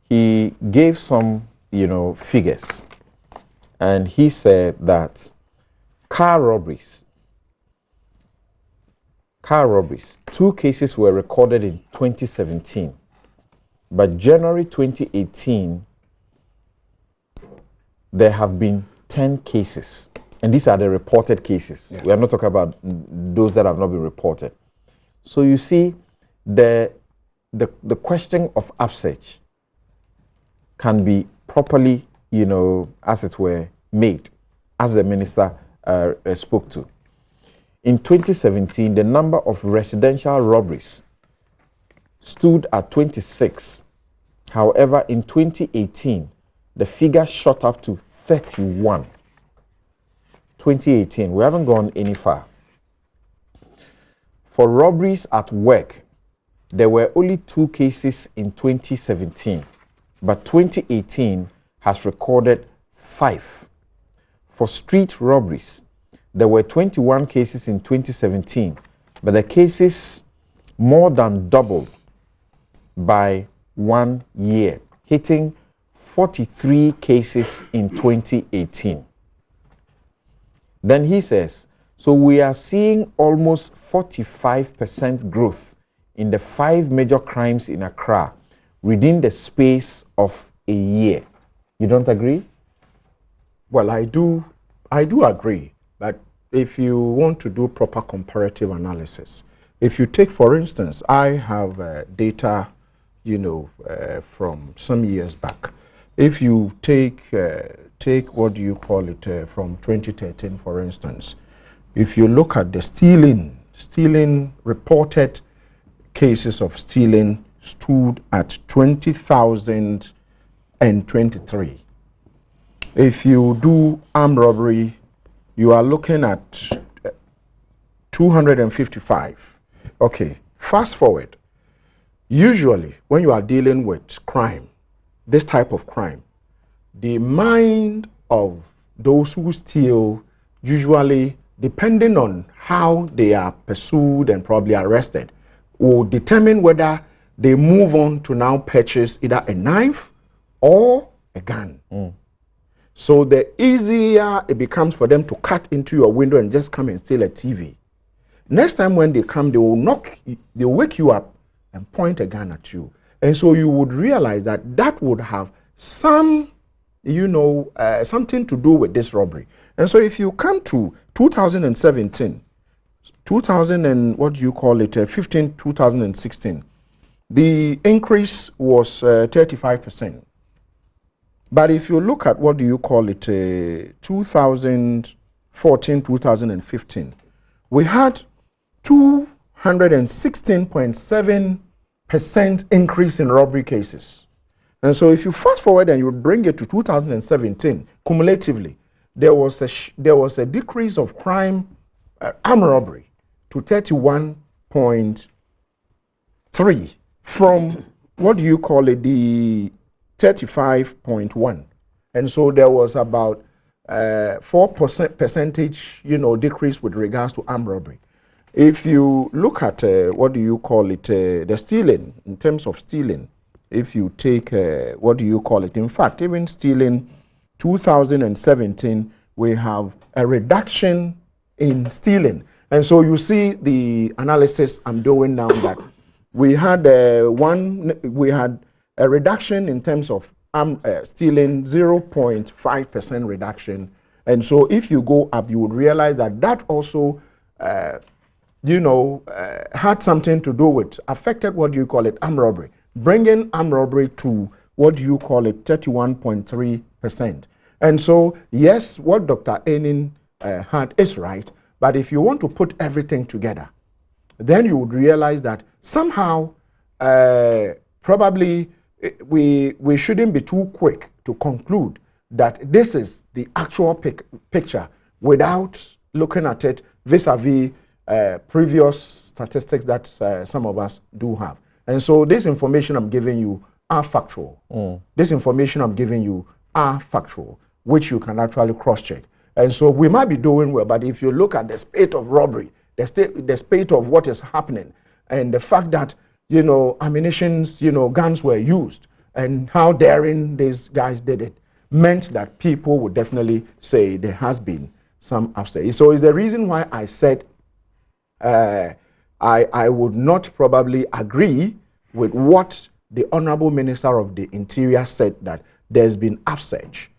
gave some, you know, figures. And he said that car robberies, 2 cases were recorded in 2017. But January 2018, there have been 10 cases. And these are the reported cases. We are not talking about those that have not been reported. So you see, the question of upsurge can be properly, you know, as it were, made, as the minister spoke to. In 2017, the number of residential robberies stood at 26. However, in 2018, the figure shot up to 31. 2018, we haven't gone any far. For robberies at work, there were only 2 cases in 2017, but 2018 has recorded 5. For street robberies, there were 21 cases in 2017, but the cases more than doubled by 1 year, hitting 43 cases in 2018. Then he says, so we are seeing almost 45% growth in the 5 major crimes in Accra within the space of a year. You don't agree? Well, I do agree. But if you want to do proper comparative analysis, if you take, for instance, I have data, you know, from some years back. If you take what do you call it, from 2013, for instance, if you look at the stealing reported cases of stealing stood at 20,023. If you do armed robbery, you are looking at 255. Okay, fast forward. Usually, when you are dealing with crime, this type of crime, the mind of those who steal, usually, depending on how they are pursued and probably arrested, will determine whether they move on to now purchase either a knife or a gun. So the easier it becomes for them to cut into your window and just come and steal a TV. Next time when they come, they will they'll wake you up and point a gun at you. And so you would realize that that would have some, you know, something to do with this robbery. And so if you come to 2017, 2016, the increase was 35%. But if you look at 2014, 2015, we had 216.7% increase in robbery cases. And so if you fast forward and you bring it to 2017, cumulatively, there was a decrease of crime, armed robbery, to 31.3 from the 35.1. And so there was about 4% decrease with regards to armed robbery. If you look at the stealing, in terms of stealing, if you take in fact, even stealing 2017, we have a reduction in stealing. And so you see the analysis I'm doing now that we had a reduction in terms of stealing, 0.5% reduction. And so if you go up, you would realize that also had something to do with, affected what do you call it, armed robbery, bringing armed robbery to what do you call it, 31.3%. And so, yes, what Dr. Enin had is right, but if you want to put everything together, then you would realize that somehow, probably, we shouldn't be too quick to conclude that this is the actual picture without looking at it vis-a-vis previous statistics that some of us do have. And so this information I'm giving you are factual. This information I'm giving you are factual, which you can actually cross-check. And so we might be doing well, but if you look at the spate of robbery, the spate of what is happening, and the fact that, ammunitions, guns were used, and how daring these guys did it, meant that people would definitely say there has been some upset. So it's the reason why I said I would not probably agree with what the Honorable Minister of the Interior said, that there's been upsurge.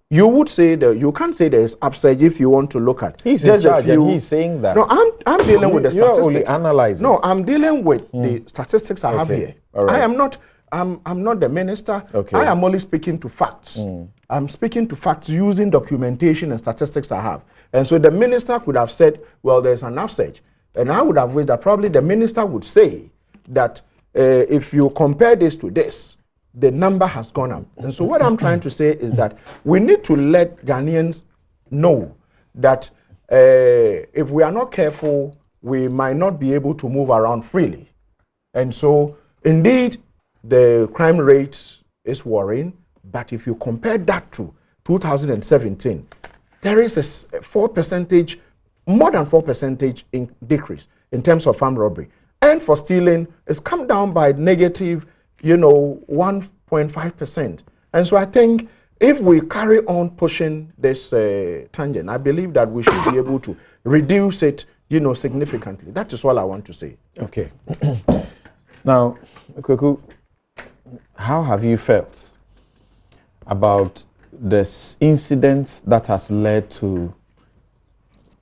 You would say that you can't say there's upsurge if you want to look at. He's in charge and he's saying that. No, I'm dealing with the statistics. You're only analyzing. No, I'm dealing with the statistics I have here. Right. I'm not the minister. Okay. I am only speaking to facts. I'm speaking to facts using documentation and statistics I have. And so the minister could have said, well, there's an upsurge. And I would have wished that probably the minister would say that if you compare this to this, the number has gone up. And so what I'm trying to say is that we need to let Ghanaians know that if we are not careful, we might not be able to move around freely. And so, indeed, the crime rate is worrying, but if you compare that to 2017, there is a 4%, more than 4% in decrease in terms of armed robbery. And for stealing, it's come down by negative 1.5%. And so I think if we carry on pushing this tangent, I believe that we should be able to reduce it, significantly. That is all I want to say. Okay. Now, Kweku, how have you felt about this incident that has led to,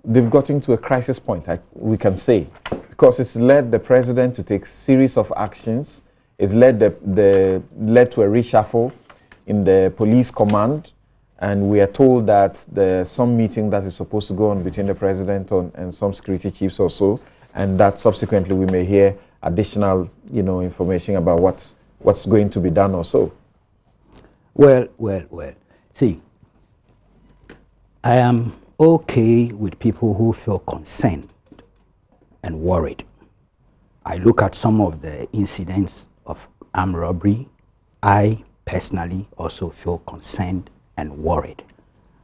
they've gotten to a crisis point, we can say, because it's led the president to take series of actions. It's led led to a reshuffle in the police command, and we are told that there's some meeting that is supposed to go on between the president and some security chiefs or so, and that subsequently we may hear additional, information about what's going to be done or so. Well. See, I am okay with people who feel concerned and worried. I look at some of the incidents of armed robbery. I personally also feel concerned and worried.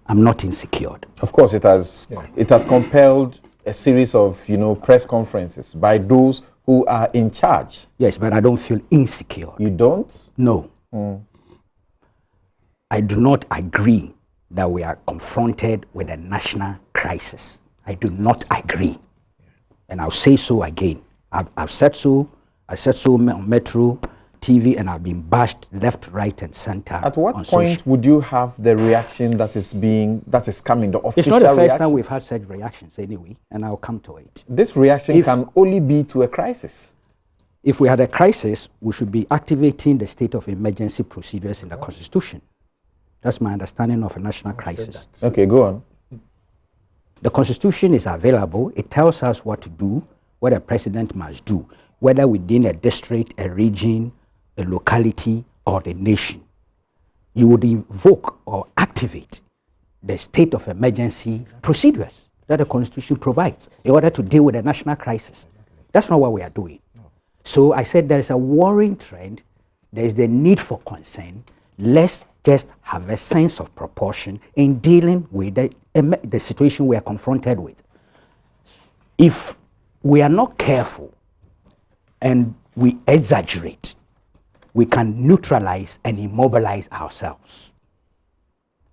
I'm not insecure. Of course, it has compelled a series of press conferences by those who are in charge. Yes, but I don't feel insecure. You don't? No. I do not agree that we are confronted with a national crisis. I do not agree. And I'll say so again. I've said so. I said so on Metro TV, and I've been bashed left, right, and center. At what point would you have the reaction that is coming, the official reaction? It's not the first time we've had such reactions anyway, and I'll come to it. This reaction can only be to a crisis. If we had a crisis, we should be activating the state of emergency procedures in the Constitution. That's my understanding of a national crisis. Okay, go on. The Constitution is available. It tells us what to do, what a president must do, whether within a district, a region, a locality, or the nation. You would invoke or activate the state of emergency procedures that the Constitution provides in order to deal with a national crisis. That's not what we are doing. So I said there is a worrying trend. There is the need for concern. Let's just have a sense of proportion in dealing with the situation we are confronted with. If we are not careful and we exaggerate, we can neutralize and immobilize ourselves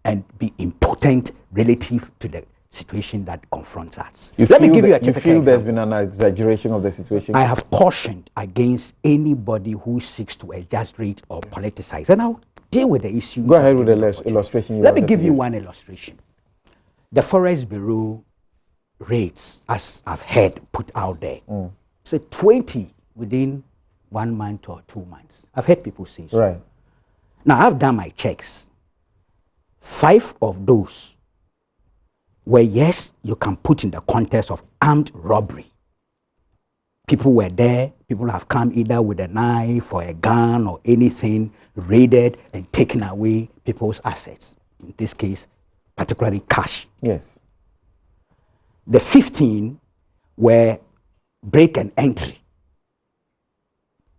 and be impotent relative to the situation that confronts us. Let me give you a typical example. You feel there's been an exaggeration of the situation? I have cautioned against anybody who seeks to exaggerate or politicize. And I'll deal with the issue. Go ahead with the illustration. Let me give you one illustration. The Forest Bureau rates, as I've heard put out there. So 20 within 1 month or 2 months. I've heard people say so. Right. Now, I've done my checks. 5 of those were, yes, you can put in the context of armed robbery. People were there. People have come either with a knife or a gun or anything, raided and taken away people's assets. In this case, particularly cash. Yes. The 15 were break and entry.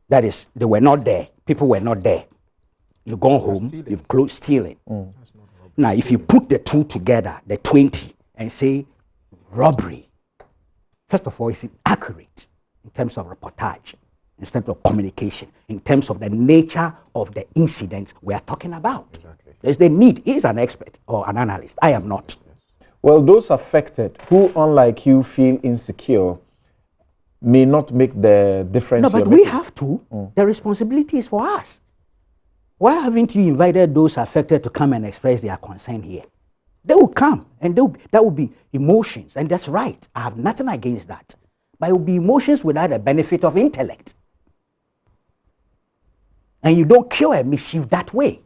That is, they were not there. People were not there. You've gone home, you've closed stealing. Now, if you put the two together, the 20, and say robbery, first of all, it's inaccurate in terms of reportage, in terms of communication, in terms of the nature of the incident we are talking about. Exactly. There's the need. He's an expert or an analyst. I am not. Well, those affected who, unlike you, feel insecure may not make the difference. No, but we have to. The responsibility is for us. Why haven't you invited those affected to come and express their concern here? They will come, and that will be emotions, and that's right. I have nothing against that. But it will be emotions without the benefit of intellect. And you don't cure a mischief that way.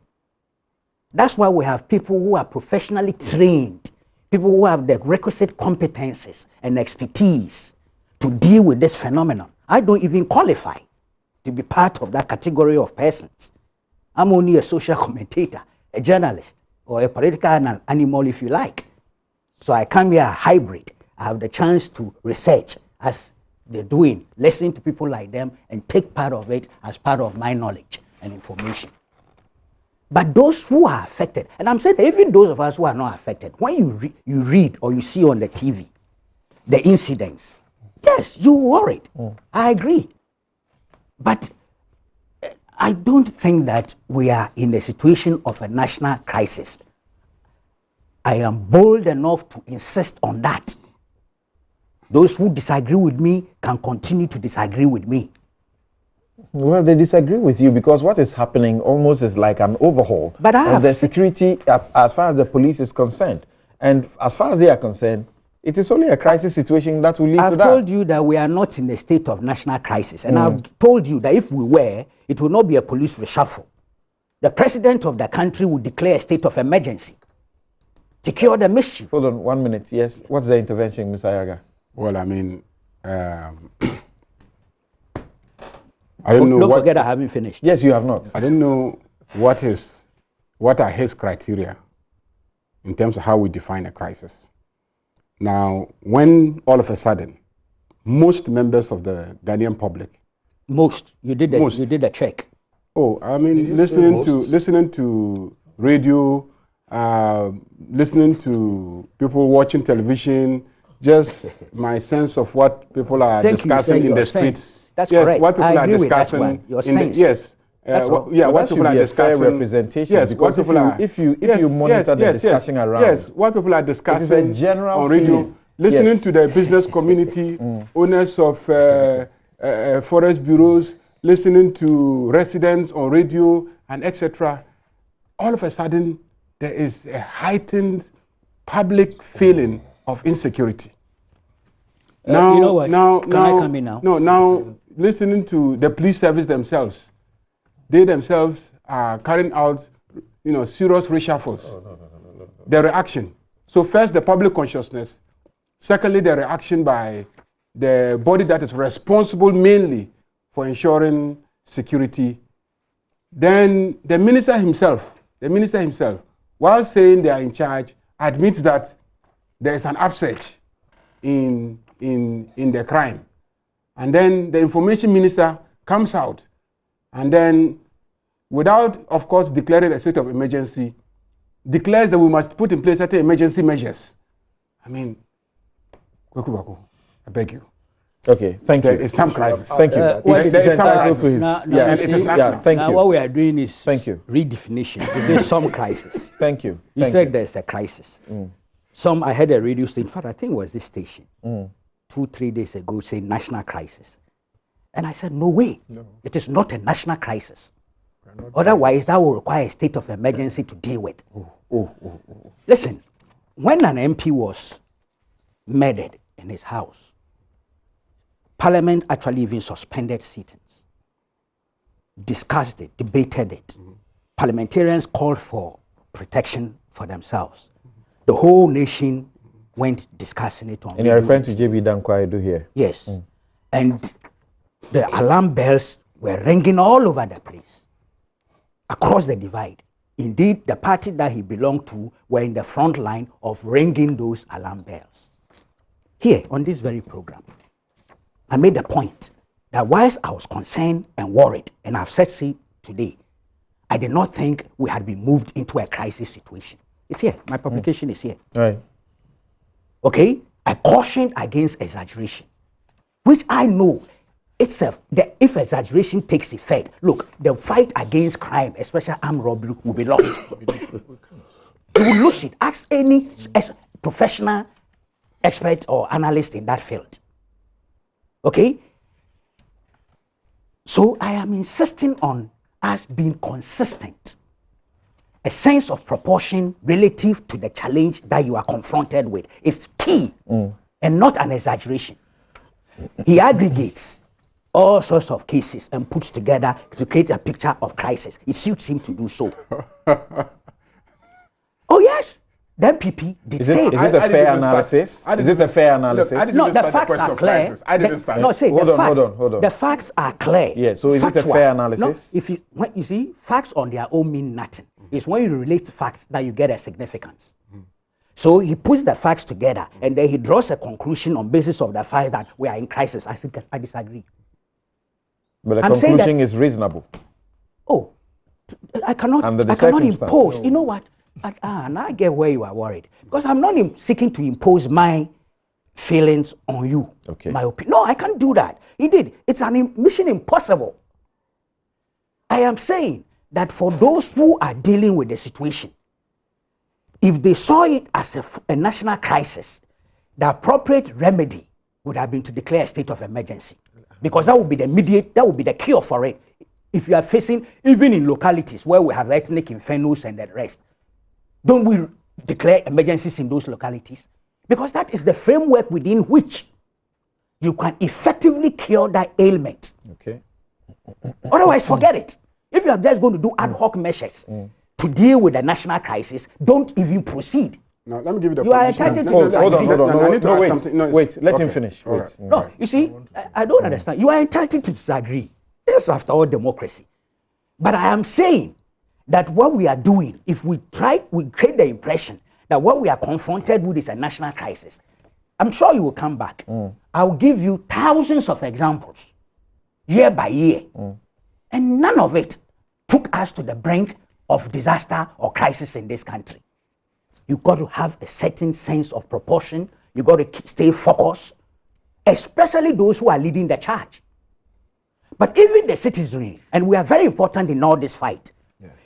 That's why we have people who are professionally trained, people who have the requisite competences and expertise to deal with this phenomenon. I don't even qualify to be part of that category of persons. I'm only a social commentator, a journalist, or a political animal, if you like. So I come here a hybrid. I have the chance to research as they're doing, listen to people like them, and take part of it as part of my knowledge and information. But those who are affected, and I'm saying even those of us who are not affected, when you read or you see on the TV the incidents, yes, you're worried. I agree. But I don't think that we are in a situation of a national crisis. I am bold enough to insist on that. Those who disagree with me can continue to disagree with me. Well, they disagree with you because what is happening almost is like an overhaul of the security as far as the police is concerned. And as far as they are concerned, it is only a crisis situation that will lead to that. I've told you that we are not in a state of national crisis. And I've told you that if we were, it will not be a police reshuffle. The president of the country will declare a state of emergency to cure the mischief. Hold on 1 minute. Yes. What's the intervention, Mr. Ayaga? Well, I mean, Don't forget I haven't finished. Yes, you have not. I don't know what are his criteria in terms of how we define a crisis. Now, when all of a sudden, most members of the Ghanaian public, you did a check. Oh, I mean, listening to radio, listening to people watching television, just my sense of what people are discussing in the streets. That's yes, correct. What people I agree are discussing with that one. Your sense. Yes. What people are discussing. Fair representation. Yes, because if you monitor the discussion around. Yes, what people are discussing a general on radio, listening to the business community, owners of forest bureaus, listening to residents on radio, and etc. All of a sudden, there is a heightened public feeling of insecurity. Now, you know what? Can I come in now? No, now listening to the police service themselves, they themselves are carrying out, serious reshuffles. No. The reaction. So first, the public consciousness. Secondly, the reaction by the body that is responsible mainly for ensuring security. Then the minister himself, while saying they are in charge, admits that there is an upsurge in the crime. And then the information minister comes out and then, without, of course, declaring a state of emergency, declares that we must put in place certain emergency measures. I mean, Kwekubako, I beg you. Okay, thank you. It's some crisis. Thank you. There is some crisis. And it is national. Thank you. What we are doing is redefinition. This is some crisis. Thank you. You said there's a crisis. I heard a radio station, in fact, I think it was this station, 2-3 days ago, saying national crisis. And I said, no way. No. It is not a national crisis. Otherwise, that will require a state of emergency to deal with. Listen, when an MP was murdered in his house. Parliament actually even suspended sittings, discussed it, debated it. Parliamentarians called for protection for themselves. The whole nation went discussing it on. And you're referring to JB Dankwaidu here? Yes. And the alarm bells were ringing all over the place, across the divide. Indeed, the party that he belonged to were in the front line of ringing those alarm bells. Here, on this very program, I made the point that whilst I was concerned and worried, and I've said so today, I did not think we had been moved into a crisis situation. It's here. My publication is here. Right. Okay? I cautioned against exaggeration, which I know itself, that if exaggeration takes effect, look, the fight against crime, especially armed robbery, will be lost. You will lose it. Ask any professional expert or analyst in that field. Okay? So I am insisting on us being consistent. A sense of proportion relative to the challenge that you are confronted with is key and not an exaggeration. He aggregates all sorts of cases and puts together to create a picture of crisis. It suits him to do so. Oh yes, the MPP did say. Is it a fair analysis? Is it a fair analysis? No, the facts are clear. Hold on. The facts are clear. Yeah, so is it a fair analysis? No, when you see, facts on their own mean nothing. It's when you relate facts that you get a significance. So he puts the facts together and then he draws a conclusion on basis of the fact that we are in crisis. I disagree. But the conclusion is reasonable. Oh, I cannot impose. You know what? Now I get where you are worried. Because I'm not seeking to impose my feelings on you. Okay. My opinion. No, I can't do that. Indeed, it's an mission impossible. I am saying that for those who are dealing with the situation, if they saw it as a national crisis, the appropriate remedy would have been to declare a state of emergency. Because that would be that would be the cure for it. If you are facing, even in localities where we have ethnic infernos and the rest, don't we declare emergencies in those localities? Because that is the framework within which you can effectively cure that ailment. Okay. Otherwise, forget it. If you are just going to do ad hoc measures to deal with the national crisis, don't even proceed. Now, let me give you the You are entitled to hold on. Wait, let him finish. Wait. No, you see, I don't understand. You are entitled to disagree. This is, after all, democracy. But I am saying that what we are doing, if we create the impression that what we are confronted with is a national crisis, I'm sure you will come back. I will give you thousands of examples, year by year. And none of it took us to the brink of disaster or crisis in this country. You've got to have a certain sense of proportion. You've got to stay focused, especially those who are leading the charge. But even the citizenry, and we are very important in all this fight,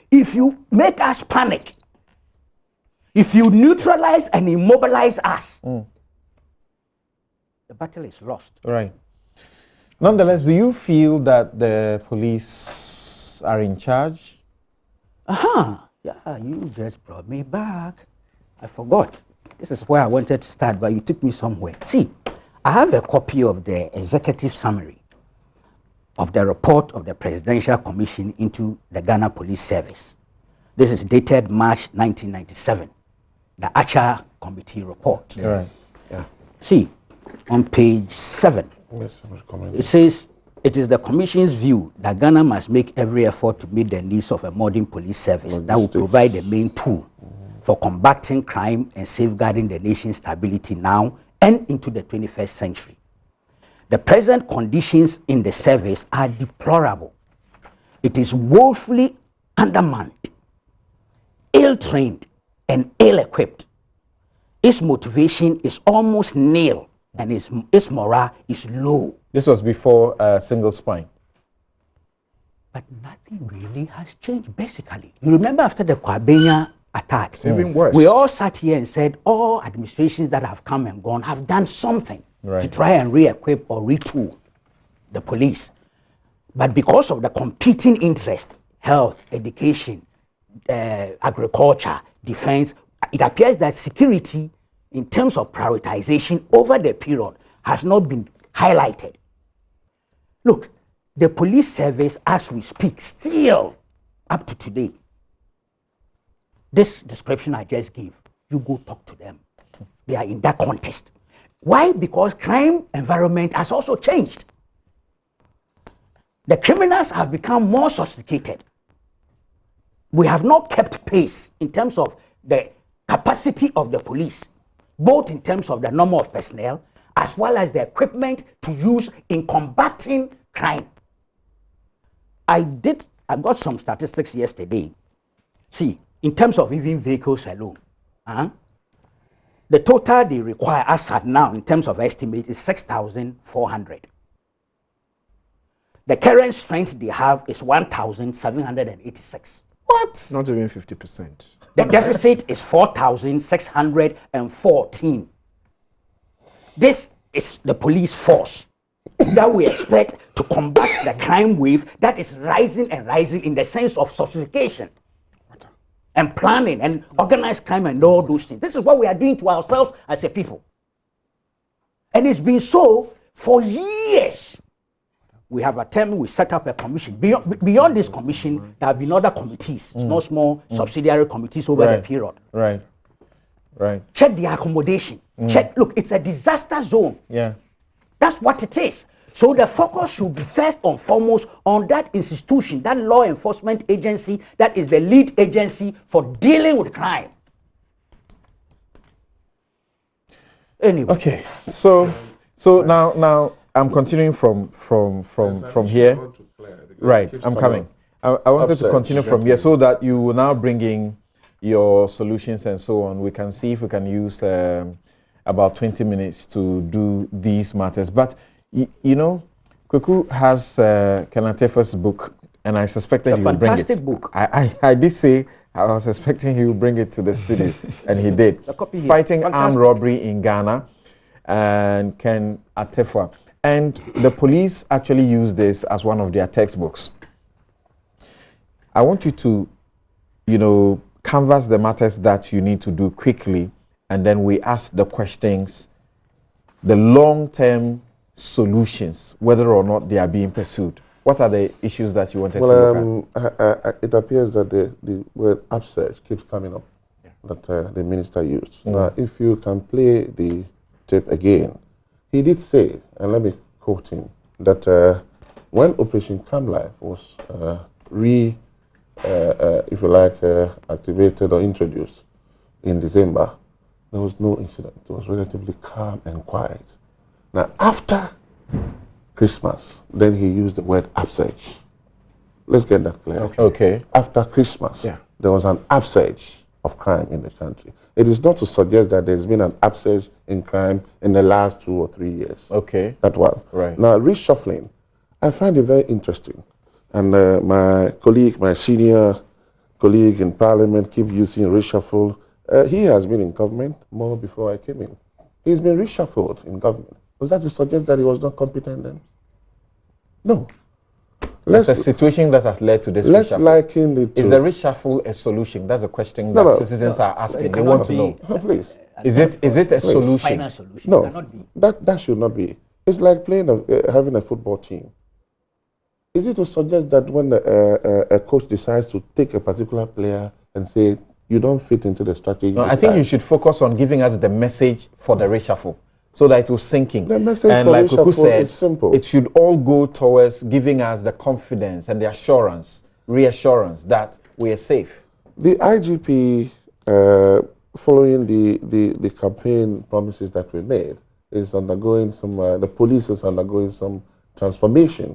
if you make us panic, if you neutralize and immobilize us, the battle is lost. Right. Nonetheless, do you feel that the police are in charge? Yeah, you just brought me back. I forgot. This is where I wanted to start, but you took me somewhere. See, I have a copy of the executive summary of the report of the Presidential Commission into the Ghana Police Service. This is dated March 1997, the Accra Committee report. Right. Yeah. See, on page 7, it says, it is the Commission's view that Ghana must make every effort to meet the needs of a modern police service that will provide the main tool for combating crime and safeguarding the nation's stability now and into the 21st century. The present conditions in the service are deplorable. It is woefully undermanned, ill-trained, and ill-equipped. Its motivation is almost nil, and its morale is low. This was before single spine. But nothing really has changed, basically. You remember after the Kwabenya attack, it's even worse. We all sat here and said all administrations that have come and gone have done something to try and re-equip or retool the police. But because of the competing interest, health, education, agriculture, defense, it appears that security in terms of prioritization over the period has not been highlighted. Look, the police service, as we speak, still up to today, this description I just gave, you go talk to them. They are in that context. Why? Because crime environment has also changed. The criminals have become more sophisticated. We have not kept pace in terms of the capacity of the police, both in terms of the number of personnel as well as the equipment to use in combating crime. I got some statistics yesterday. See, in terms of even vehicles alone, the total they require us at now in terms of estimate is 6,400. The current strength they have is 1,786. What? Not even 50%. The deficit is 4,614. This is the police force that we expect to combat the crime wave that is rising and rising in the sense of sophistication and planning and organized crime and all those things. This is what we are doing to ourselves as a people. And it's been so for years. We have attempted, we set up a commission. Beyond this commission, there have been other committees, small subsidiary committees over the period. Right. Check the accommodation. Check, look, it's a disaster zone. Yeah. That's what it is. So the focus should be first and foremost on that institution, that law enforcement agency that is the lead agency for dealing with crime. Anyway. Okay. So now I'm continuing from here. Right. I'm coming. I wanted to continue from here so that you will now bring in your solutions and so on. We can see if we can use about 20 minutes to do these matters. But you know, Kuku has Kenatefa's book, and I suspected he would bring it. Fantastic book. I did say I was expecting he would bring it to the studio, and he did. Fighting Armed Robbery in Ghana, and Ken Atefa. And the police actually use this as one of their textbooks. I want you to, canvass the matters that you need to do quickly, and then we ask the questions, the long-term solutions, whether or not they are being pursued. What are the issues that you wanted to look at? It appears that the word upsurge keeps coming up, that the minister used. Now, if you can play the tape again, he did say, and let me quote him, that when Operation Come Life was if you like, activated or introduced in December, there was no incident. It was relatively calm and quiet. Now, after Christmas, then he used the word upsurge. Let's get that clear. Okay. After Christmas, there was an upsurge of crime in the country. It is not to suggest that there's been an upsurge in crime in the last 2 or 3 years. Okay. That one. Right. Now, reshuffling, I find it very interesting. And my colleague, my senior colleague in Parliament, keep using reshuffle. He has been in government more before I came in. He's been reshuffled in government. Was that to suggest that he was not competent then? No. It's a situation that has led to this let's reshuffle. liken the two. Is the reshuffle a solution? That's a question that citizens are asking. They want to know. Please. Is it a solution? Final solution. No, that should not be. It's like playing having a football team. Is it to suggest that when a coach decides to take a particular player and say, you don't fit into the strategy? No, I think you should focus on giving us the message for the reshuffle so that it will sink in. The message and for like reshuffle Kuku said, is simple. It should all go towards giving us the confidence and the reassurance that we are safe. The IGP, following the campaign promises that we made, is undergoing some, the police is undergoing some transformation.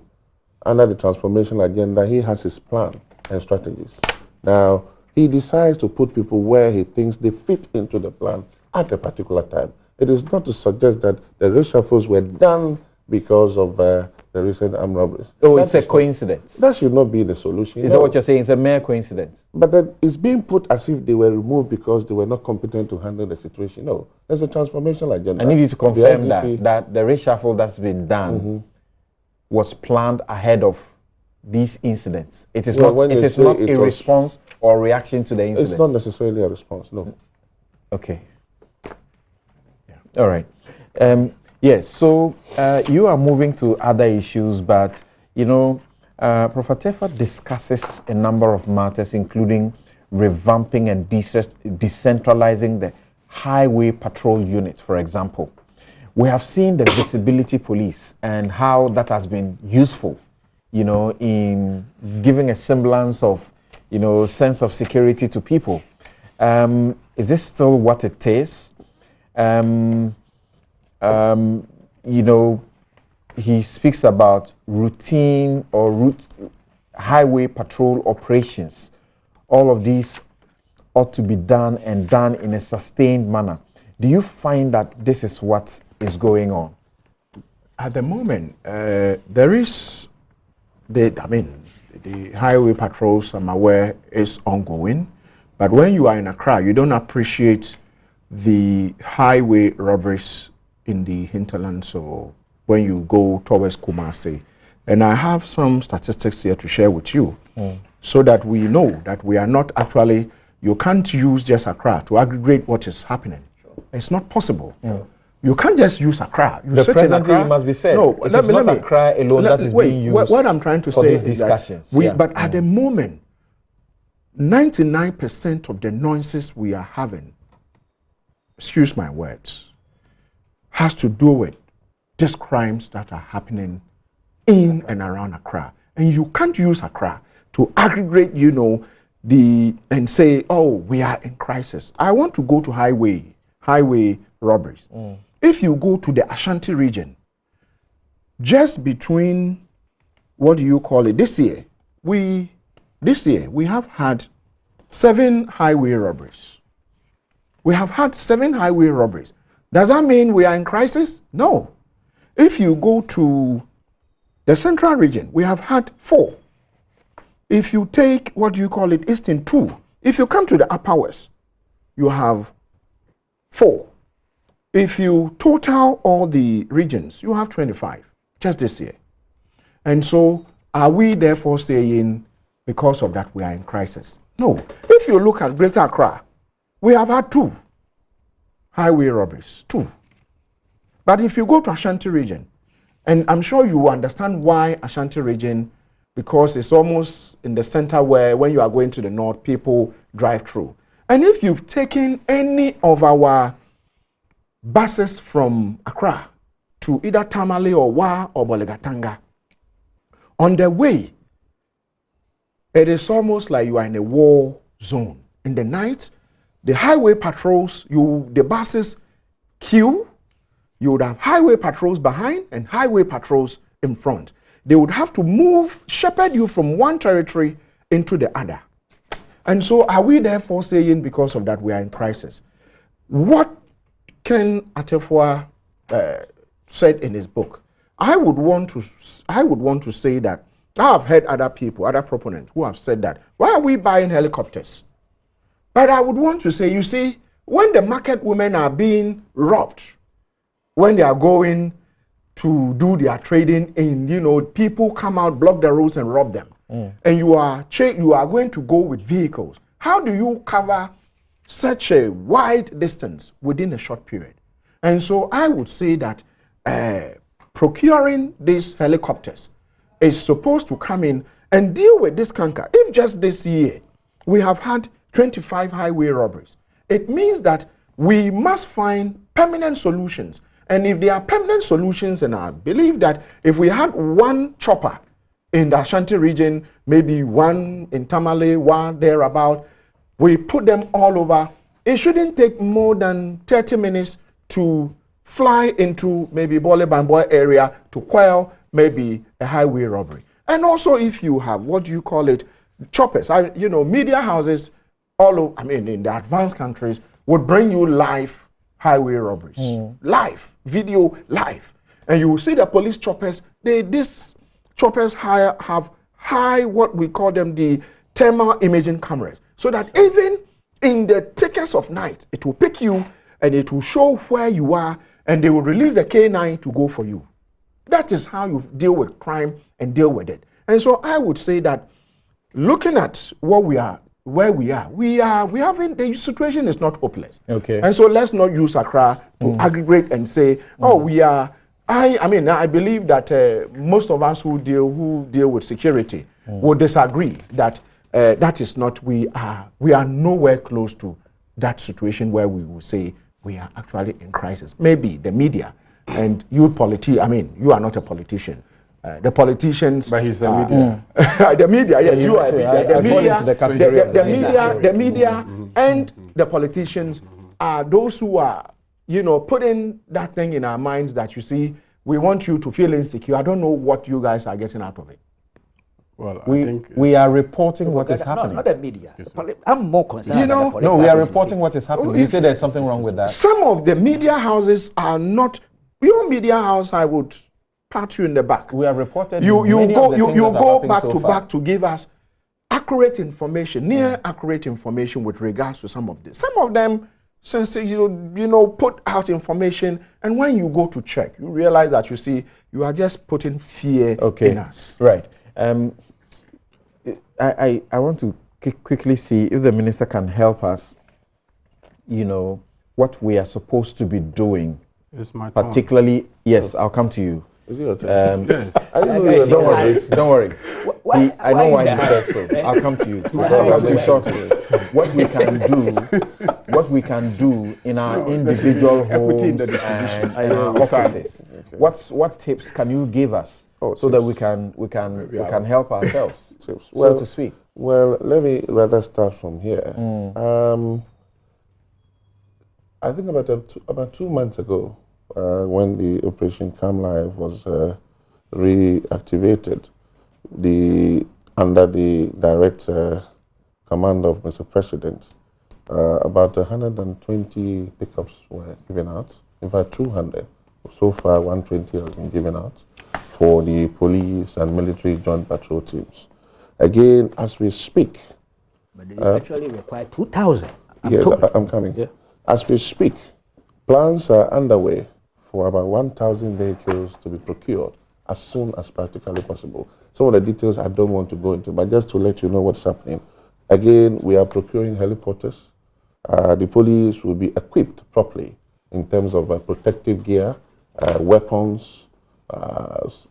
Under the transformation agenda, he has his plan and strategies. Now, he decides to put people where he thinks they fit into the plan at a particular time. It is not to suggest that the reshuffles were done because of the recent armed robberies. Oh, it's a coincidence. That should not be the solution. Is that what you're saying? It's a mere coincidence. But then it's being put as if they were removed because they were not competent to handle the situation. No, there's a transformational agenda. I need you to confirm that the reshuffle that's been done was planned ahead of these incidents. It is not a response or reaction to the incident. It's not necessarily a response, no. Okay. All right. Yes, so you are moving to other issues, but, you know, Professor Tefa discusses a number of matters, including revamping and decentralizing the highway patrol unit, for example. We have seen the visibility police and how that has been useful, you know, in giving a semblance of, you know, sense of security to people. Is this still what it is? You know, he speaks about routine or highway patrol operations. All of these ought to be done and done in a sustained manner. Do you find that this is what is going on? At the moment, there is the highway patrols, I'm aware, is ongoing. But when you are in Accra, you don't appreciate the highway robberies in the hinterlands or when you go towards Kumasi. And I have some statistics here to share with you so that we know that we are not actually, you can't use just Accra to aggregate what is happening. Sure. It's not possible. You can't just use Accra. The presently, it must be said, no, it is not Accra alone that is being used what I'm trying to for say these discussions. But at the moment, 99% of the noises we are having, excuse my words, has to do with these crimes that are happening in and around Accra. And you can't use Accra to aggregate, you know, and say, oh, we are in crisis. I want to go to highway robberies. If you go to the Ashanti region, just between, what do you call it, this year we have had 7 highway robberies. We have had 7 highway robberies. Does that mean we are in crisis? No. If you go to the central region, we have had 4. If you take, what do you call it, Eastern 2. If you come to the Upper West, you have 4. If you total all the regions, you have 25 just this year. And so, are we therefore saying because of that we are in crisis? No. If you look at Greater Accra, we have had 2 highway robberies, 2. But if you go to Ashanti region, and I'm sure you understand why Ashanti region, because it's almost in the center where when you are going to the north, people drive through. And if you've taken any of our buses from Accra to either Tamale or Wa or Bolegatanga, on the way, it is almost like you are in a war zone. In the night, the highway patrols, the buses queue, you would have highway patrols behind and highway patrols in front. They would have to shepherd you from one territory into the other. And so are we therefore saying because of that we are in crisis? What Ken Atefua said in his book, I would want to say that I have heard other people, other proponents who have said that, why are we buying helicopters? But I would want to say, you see, when the market women are being robbed, when they are going to do their trading in, you know, people come out, block the roads and rob them. And you are going to go with vehicles. How do you cover such a wide distance within a short period? And so I would say that procuring these helicopters is supposed to come in and deal with this canker. If just this year we have had 25 highway robberies, it means that we must find permanent solutions. And if there are permanent solutions, and I believe that if we had 1 chopper in the Ashanti region, maybe 1 in Tamale, 1 thereabout, we put them all over, it shouldn't take more than 30 minutes to fly into maybe Bole Bamboa area to quell maybe a highway robbery. And also if you have, what do you call it, choppers, you know, media houses all over, I mean, in the advanced countries would bring you live highway robberies. Live, video, live. And you will see the police choppers, these choppers have high, what we call them, the thermal imaging cameras. So that even in the thickest of night, it will pick you and it will show where you are and they will release the K9 to go for you. That is how you deal with crime and deal with it. And so I would say that looking at what we are where we haven't, the situation is not hopeless. Okay. And so let's not use Accra to aggregate and say, oh, we are, I mean, I believe that most of us who deal with security will disagree that that is not, we are nowhere close to that situation where we will say we are actually in crisis. Maybe the media and you you are not a politician. The politicians, but he's the media. The media, yes, you are the media, and the politicians are those who are, putting that thing in our minds that, you see, we want you to feel insecure. I don't know what you guys are getting out of it. Well, we are reporting what is happening. Not the media. I'm more concerned about the no, we are reporting what is happening. You say there's something wrong with that. Some of the media houses are not. Your media house, I would pat you in the back. We have reported. You go back to back to give us accurate information, near accurate information with regards to some of this. Some of them, since put out information, and when you go to check, you realize that, you see, you are just putting fear in us. Right. I want to quickly see if the minister can help us, what we are supposed to be doing. Particularly, yes, I'll come to you. Is it your turn? Don't worry. I know why he says so. I'll come to you. I'll come to you shortly. What we can do in our individual homes and in our offices. What tips can you give us so that we can help ourselves, so to speak? Well, let me rather start from here. I think about 2 months ago, when the Operation Come Live was reactivated, under the direct command of Mr. President, about 120 pickups were given out. In fact, 200. So far, 120 has been given out for the police and military joint patrol teams. Again, as we speak, but they actually require 2,000. Yes, I'm coming. Yeah. As we speak, plans are underway for about 1,000 vehicles to be procured as soon as practically possible. Some of the details I don't want to go into, but just to let you know what's happening. Again, we are procuring helicopters. The police will be equipped properly in terms of protective gear, weapons.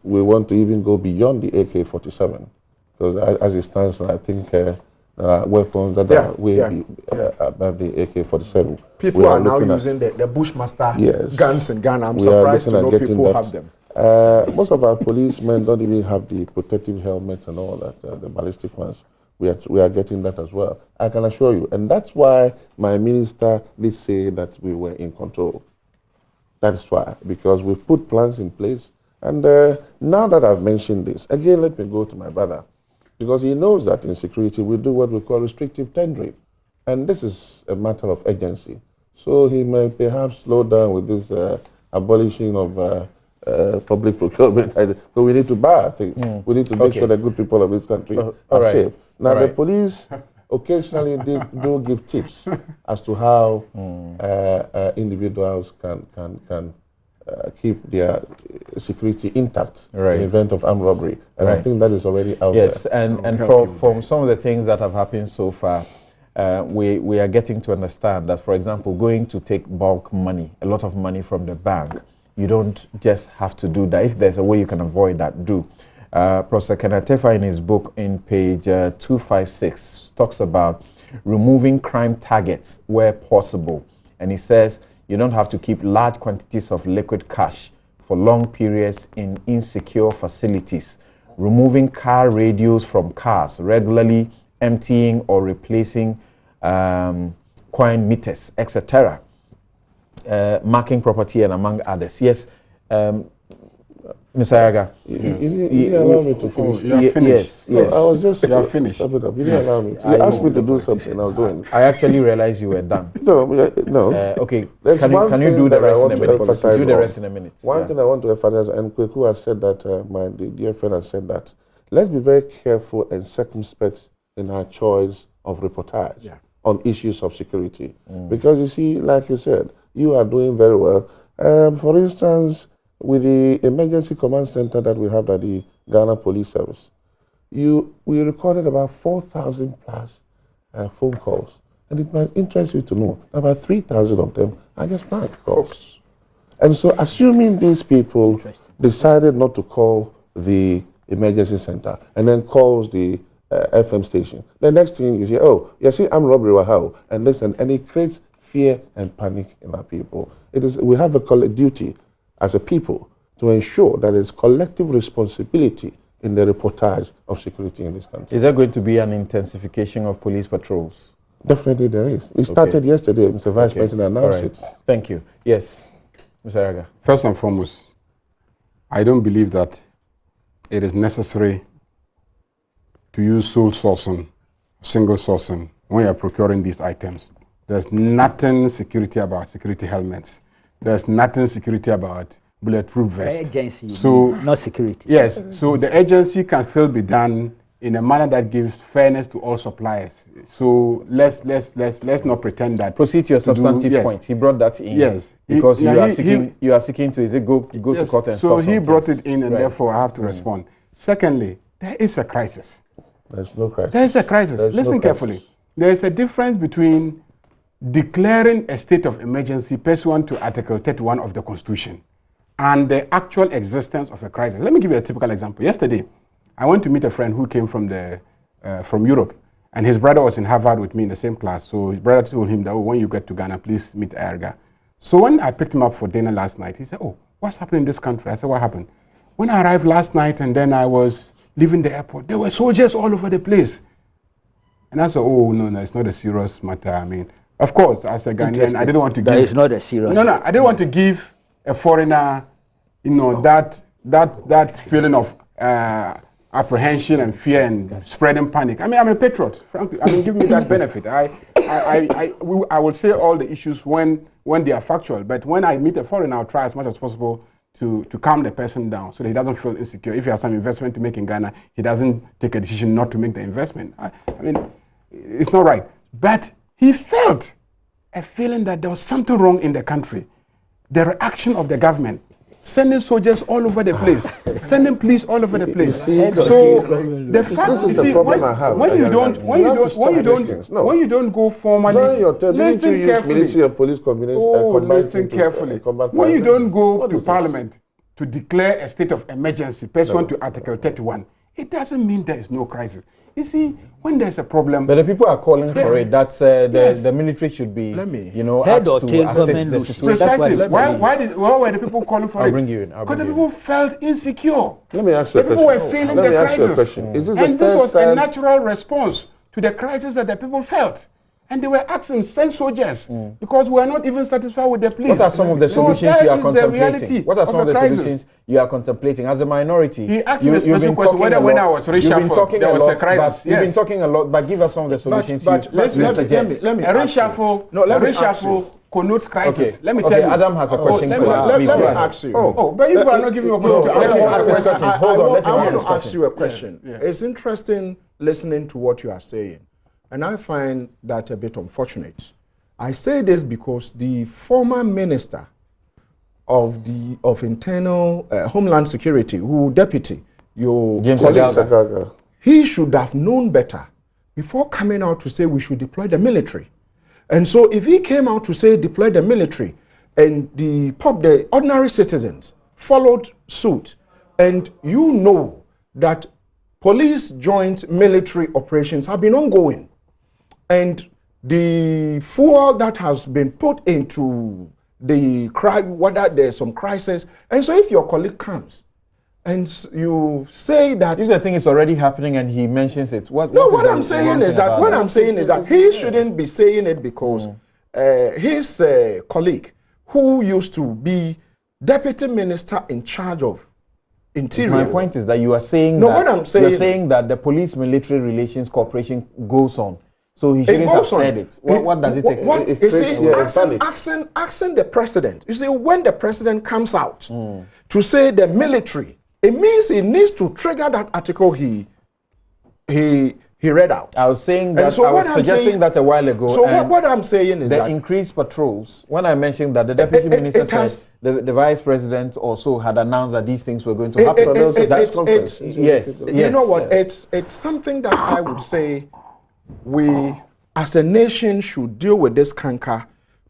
We want to even go beyond the AK-47, because as it stands, I think weapons that are way above the AK-47. People are now using the Bushmaster guns in Ghana. I'm surprised to know people have them. Most of our policemen don't even have the protective helmets and all that, the ballistic ones. We are getting that as well. I can assure you. And that's why my minister did say that we were in control. That's why, because we put plans in place. And now that I've mentioned this, again, let me go to my brother, because he knows that in security we do what we call restrictive tendering. And this is a matter of urgency. So he may perhaps slow down with this abolishing of public procurement. So we need to buy things. We need to make sure the good people of this country are safe. Now, the police occasionally do give tips as to how individuals can keep their security intact in the event of armed robbery. And I think that is already out there. Yes, and from some of the things that have happened so far, we are getting to understand that, for example, going to take bulk money, a lot of money from the bank, you don't just have to do that. If there's a way you can avoid that, do. Professor Kenneth Tefa, in his book in page 256, talks about removing crime targets where possible. And he says you don't have to keep large quantities of liquid cash for long periods in insecure facilities. Removing car radios from cars, regularly emptying or replacing coin meters, etc. Marking property, and among others. Yes, Mr. Araga. You didn't allow me to finish. Yes. No, I was just... You are finished. You didn't allow me. You asked me to do something, I was doing. I actually realized you were done. No. Okay, can you do the rest in a minute? Do the rest in a minute. One thing I want to emphasize, and Kweku has said that, my dear friend has said that, let's be very careful and circumspect in our choice of reportage on issues of security. Because you see, like you said, you are doing very well. For instance, with the emergency command center that we have at the Ghana Police Service, we recorded about 4,000 plus phone calls. And it might interest you to know about 3,000 of them are just bank calls. And so assuming these people decided not to call the emergency center and then calls the FM station, the next thing you say, oh, you see, I'm Robbery Wahao, and listen, and it creates fear and panic in our people. We have a duty as a people to ensure that there's collective responsibility in the reportage of security in this country. Is there going to be an intensification of police patrols? Definitely there is. It started yesterday. Mr. Vice President announced it. Thank you. Yes, Mr. Araga. First and foremost, I don't believe that it is necessary to use sole sourcing, single sourcing, when you're procuring these items. There's nothing security about security helmets. There's nothing security about bulletproof vests. Agency, so not security. Yes, so the agency can still be done in a manner that gives fairness to all suppliers. So let's not pretend that. Proceed to your substantive point. He brought that in. Yes, because you are seeking to go to court and so he brought it in, and therefore I have to respond. Secondly, there is a crisis. There's no crisis. There is a crisis. Listen carefully. There is a difference between declaring a state of emergency pursuant to Article 31 of the Constitution and the actual existence of a crisis. Let me give you a typical example. Yesterday, I went to meet a friend who came from Europe, and his brother was in Harvard with me in the same class. So his brother told him that, oh, when you get to Ghana, please meet Erga. So when I picked him up for dinner last night, he said, oh, what's happening in this country? I said, what happened? When I arrived last night and then I was leaving the airport, there were soldiers all over the place. And I said, oh, no, it's not a serious matter. I mean, of course, as a Ghanaian, I didn't want to give... It's not a serious matter. I didn't want to give a foreigner, that feeling of apprehension and fear and spreading panic. I mean, I'm a patriot, frankly. I mean, give me that benefit. I will say all the issues when they are factual, but when I meet a foreigner, I'll try as much as possible to calm the person down so that he doesn't feel insecure. If he has some investment to make in Ghana, he doesn't take a decision not to make the investment. I mean, it's not right. But he felt a feeling that there was something wrong in the country. The reaction of the government, sending soldiers all over the place, sending police all over the place. So the fact this is the problem I have. When you don't go formally, listen carefully. Military and police listen carefully. When you don't go to Parliament to declare a state of emergency pursuant to Article 31, it doesn't mean there is no crisis. You see, when there's a problem... But the people are calling for it. That's the military should be, asked to assess the situation. Precisely. Why were the people calling for it? I'll bring you in. Because the people felt insecure. Let me ask you a question. The people were feeling the crisis. And this was a natural response to the crisis that the people felt. And they were asking, send soldiers, because we are not even satisfied with the police. What are some of the solutions you are contemplating? What are some of the solutions you are contemplating as a minority? He asked me a special question whether when I was reshuffled, there was a crisis. You've been talking a lot, but give us some of the solutions let me a reshuffle connotes crisis. Let me tell you. Adam has a question for you. Let me ask you. But you are not giving me a question. I want to ask you a question. It's interesting listening to what you are saying. And I find that a bit unfortunate. I say this because the former minister of internal Homeland Security, deputy, James Agaga, he should have known better before coming out to say we should deploy the military. And so if he came out to say deploy the military and the ordinary citizens followed suit, and you know that police joint military operations have been ongoing, and the fuel that has been put into the crime, whether there's some crisis, and so if your colleague comes and you say that if the thing is already happening and he mentions it, what I'm saying is that he shouldn't be saying it because his colleague, who used to be deputy minister in charge of Interior. My point is that you are saying you're saying that the police-military relations cooperation goes on. So he shouldn't have said it. What does it take? Asking the president. You see, when the president comes out to say the military, it means he needs to trigger that article he read out. I was saying that. So I was suggesting that a while ago. So what I'm saying is the increased patrols. When I mentioned that the deputy minister said the vice president also had announced that these things were going to happen. Yes. You know what? It's something that I would say we as a nation, should deal with this canker,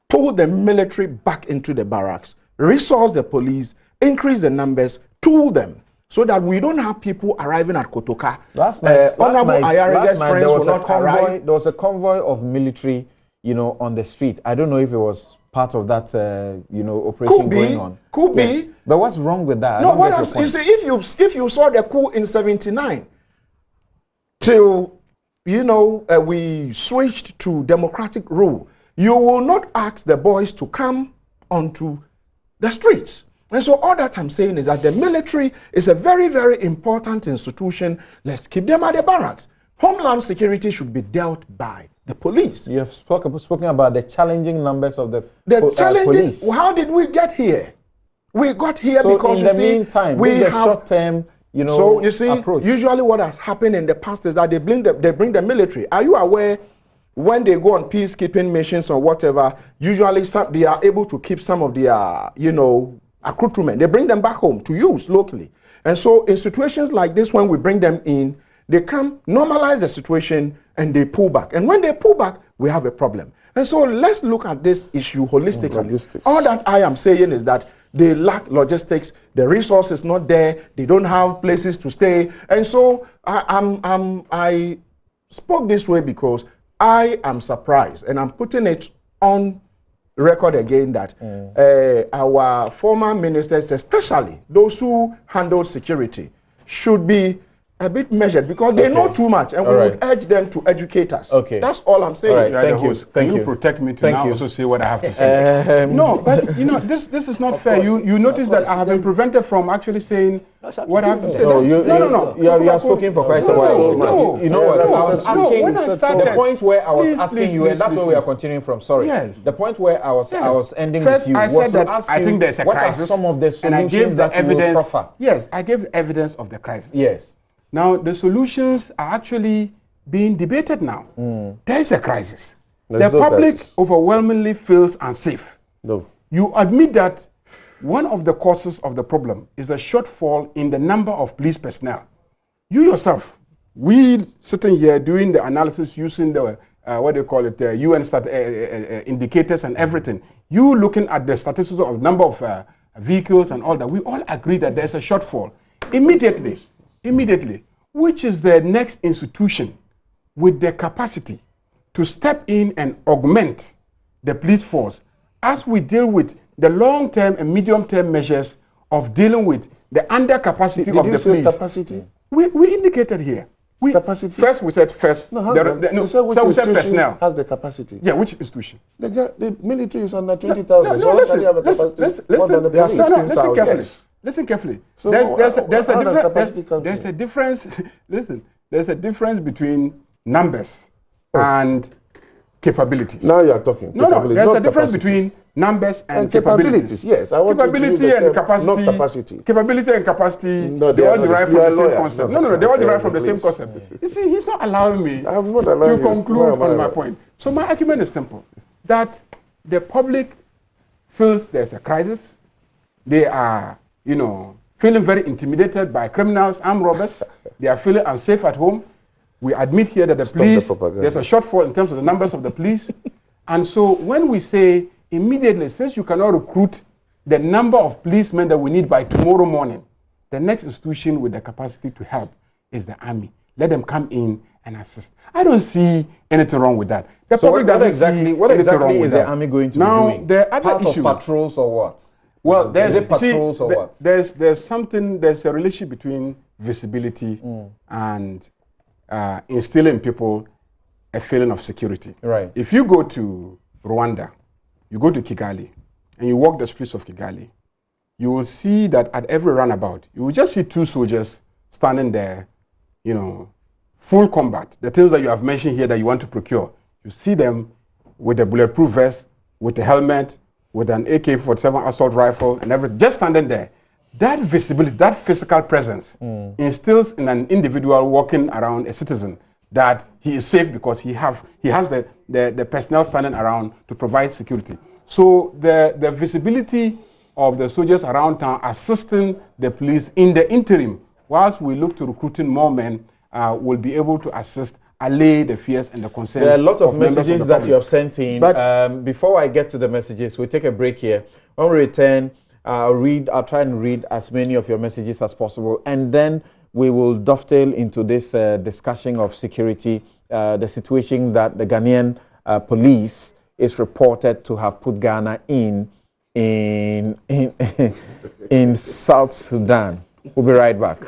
pull the military back into the barracks, resource the police, increase the numbers, tool them, so that we don't have people arriving at Kotoka. Last night, Ayarege's friends will not arrive. There was a convoy of military, on the street. I don't know if it was part of that, operation going on. Could be. But what's wrong with that? No, what else? You see, if you saw the coup in '79, till we switched to democratic rule, you will not ask the boys to come onto the streets. And so all that I'm saying is that the military is a very, very important institution. Let's keep them at the barracks. Homeland security should be dealt by the police. You have spoken about the challenging numbers of the police. How did we get here? We got here because in the meantime, we have short-term, so you see, approach. Usually what has happened in the past is that they bring the military. Are you aware? When they go on peacekeeping missions or whatever, usually they are able to keep some of their, accoutrement. They bring them back home to use locally. And so in situations like this, when we bring them in, they come, normalize the situation, and they pull back. And when they pull back, we have a problem. And so let's look at this issue holistically. All that I am saying is that they lack logistics, the resource is not there, they don't have places to stay. And so I spoke this way because I am surprised, and I'm putting it on record again, that our former ministers, especially those who handle security, should be a bit measured, because they know too much, and we would urge them to educate us. That's all I'm saying. All right, thank you. Can you protect me to now also say what I have to say? No, but this is not fair. You notice that I have been prevented from actually saying what I have to say. No. You are speaking for quite some while. You know what? I was asking the point where I was asking you, and that's where we are continuing from. Sorry. Yes. The point where I was ending with you was to ask I think there's a crisis. What are some of the solutions that you will proffer? Yes, I gave evidence of the crisis. Yes. Now, the solutions are actually being debated now. There is a crisis. The public overwhelmingly feels unsafe. No. You admit that one of the causes of the problem is the shortfall in the number of police personnel. You yourself, we sitting here doing the analysis using the, UN indicators and everything. You looking at the statistics of number of vehicles and all that, we all agree that there's a shortfall. Immediately, which is the next institution with the capacity to step in and augment the police force as we deal with the long-term and medium-term measures of dealing with the undercapacity of the police. Capacity? We indicated here. Capacity? First, we said first. We said personnel has the capacity. Yeah, which institution? The military is under 20,000. Listen carefully. So there's a difference. Listen, there's a difference between numbers and capabilities. Now you are talking. No. There's a difference between numbers and capabilities. Yes, I want capability and capacity. Not capacity. Capability and capacity. No, they all derive from the same concept. No. They all derive from the same concept. You see, he's not allowing me to conclude on my point. So my argument is simple: that the public feels there's a crisis. They are, feeling very intimidated by criminals, armed robbers. They are feeling unsafe at home. We admit here that the police, there's a shortfall in terms of the numbers of the police. And so when we say immediately, since you cannot recruit the number of policemen that we need by tomorrow morning, the next institution with the capacity to help is the army. Let them come in and assist. I don't see anything wrong with that. The public doesn't see what anything exactly wrong with is that. the army going to be Now, doing? the other Part issue, of patrols or what? Well, there's a relationship between visibility and instilling in people a feeling of security. Right. If you go to Rwanda, you go to Kigali, and you walk the streets of Kigali, you will see that at every runabout, you will just see two soldiers standing there, full combat. The things that you have mentioned here that you want to procure, you see them with a bulletproof vest, with a helmet, with an AK-47 assault rifle and everything, just standing there. That visibility, that physical presence instills in an individual walking around a citizen that he is safe because he has the personnel standing around to provide security. So the visibility of the soldiers around town assisting the police in the interim, whilst we look to recruiting more men, will be able to assist allay the fears and the concerns. There are a lot of members messages of the that you have sent in. But before I get to the messages, we'll take a break here. When we return, I'll try and read as many of your messages as possible, and then we will dovetail into this discussion of security, the situation that the Ghanaian police is reported to have put Ghana in South Sudan. We'll be right back.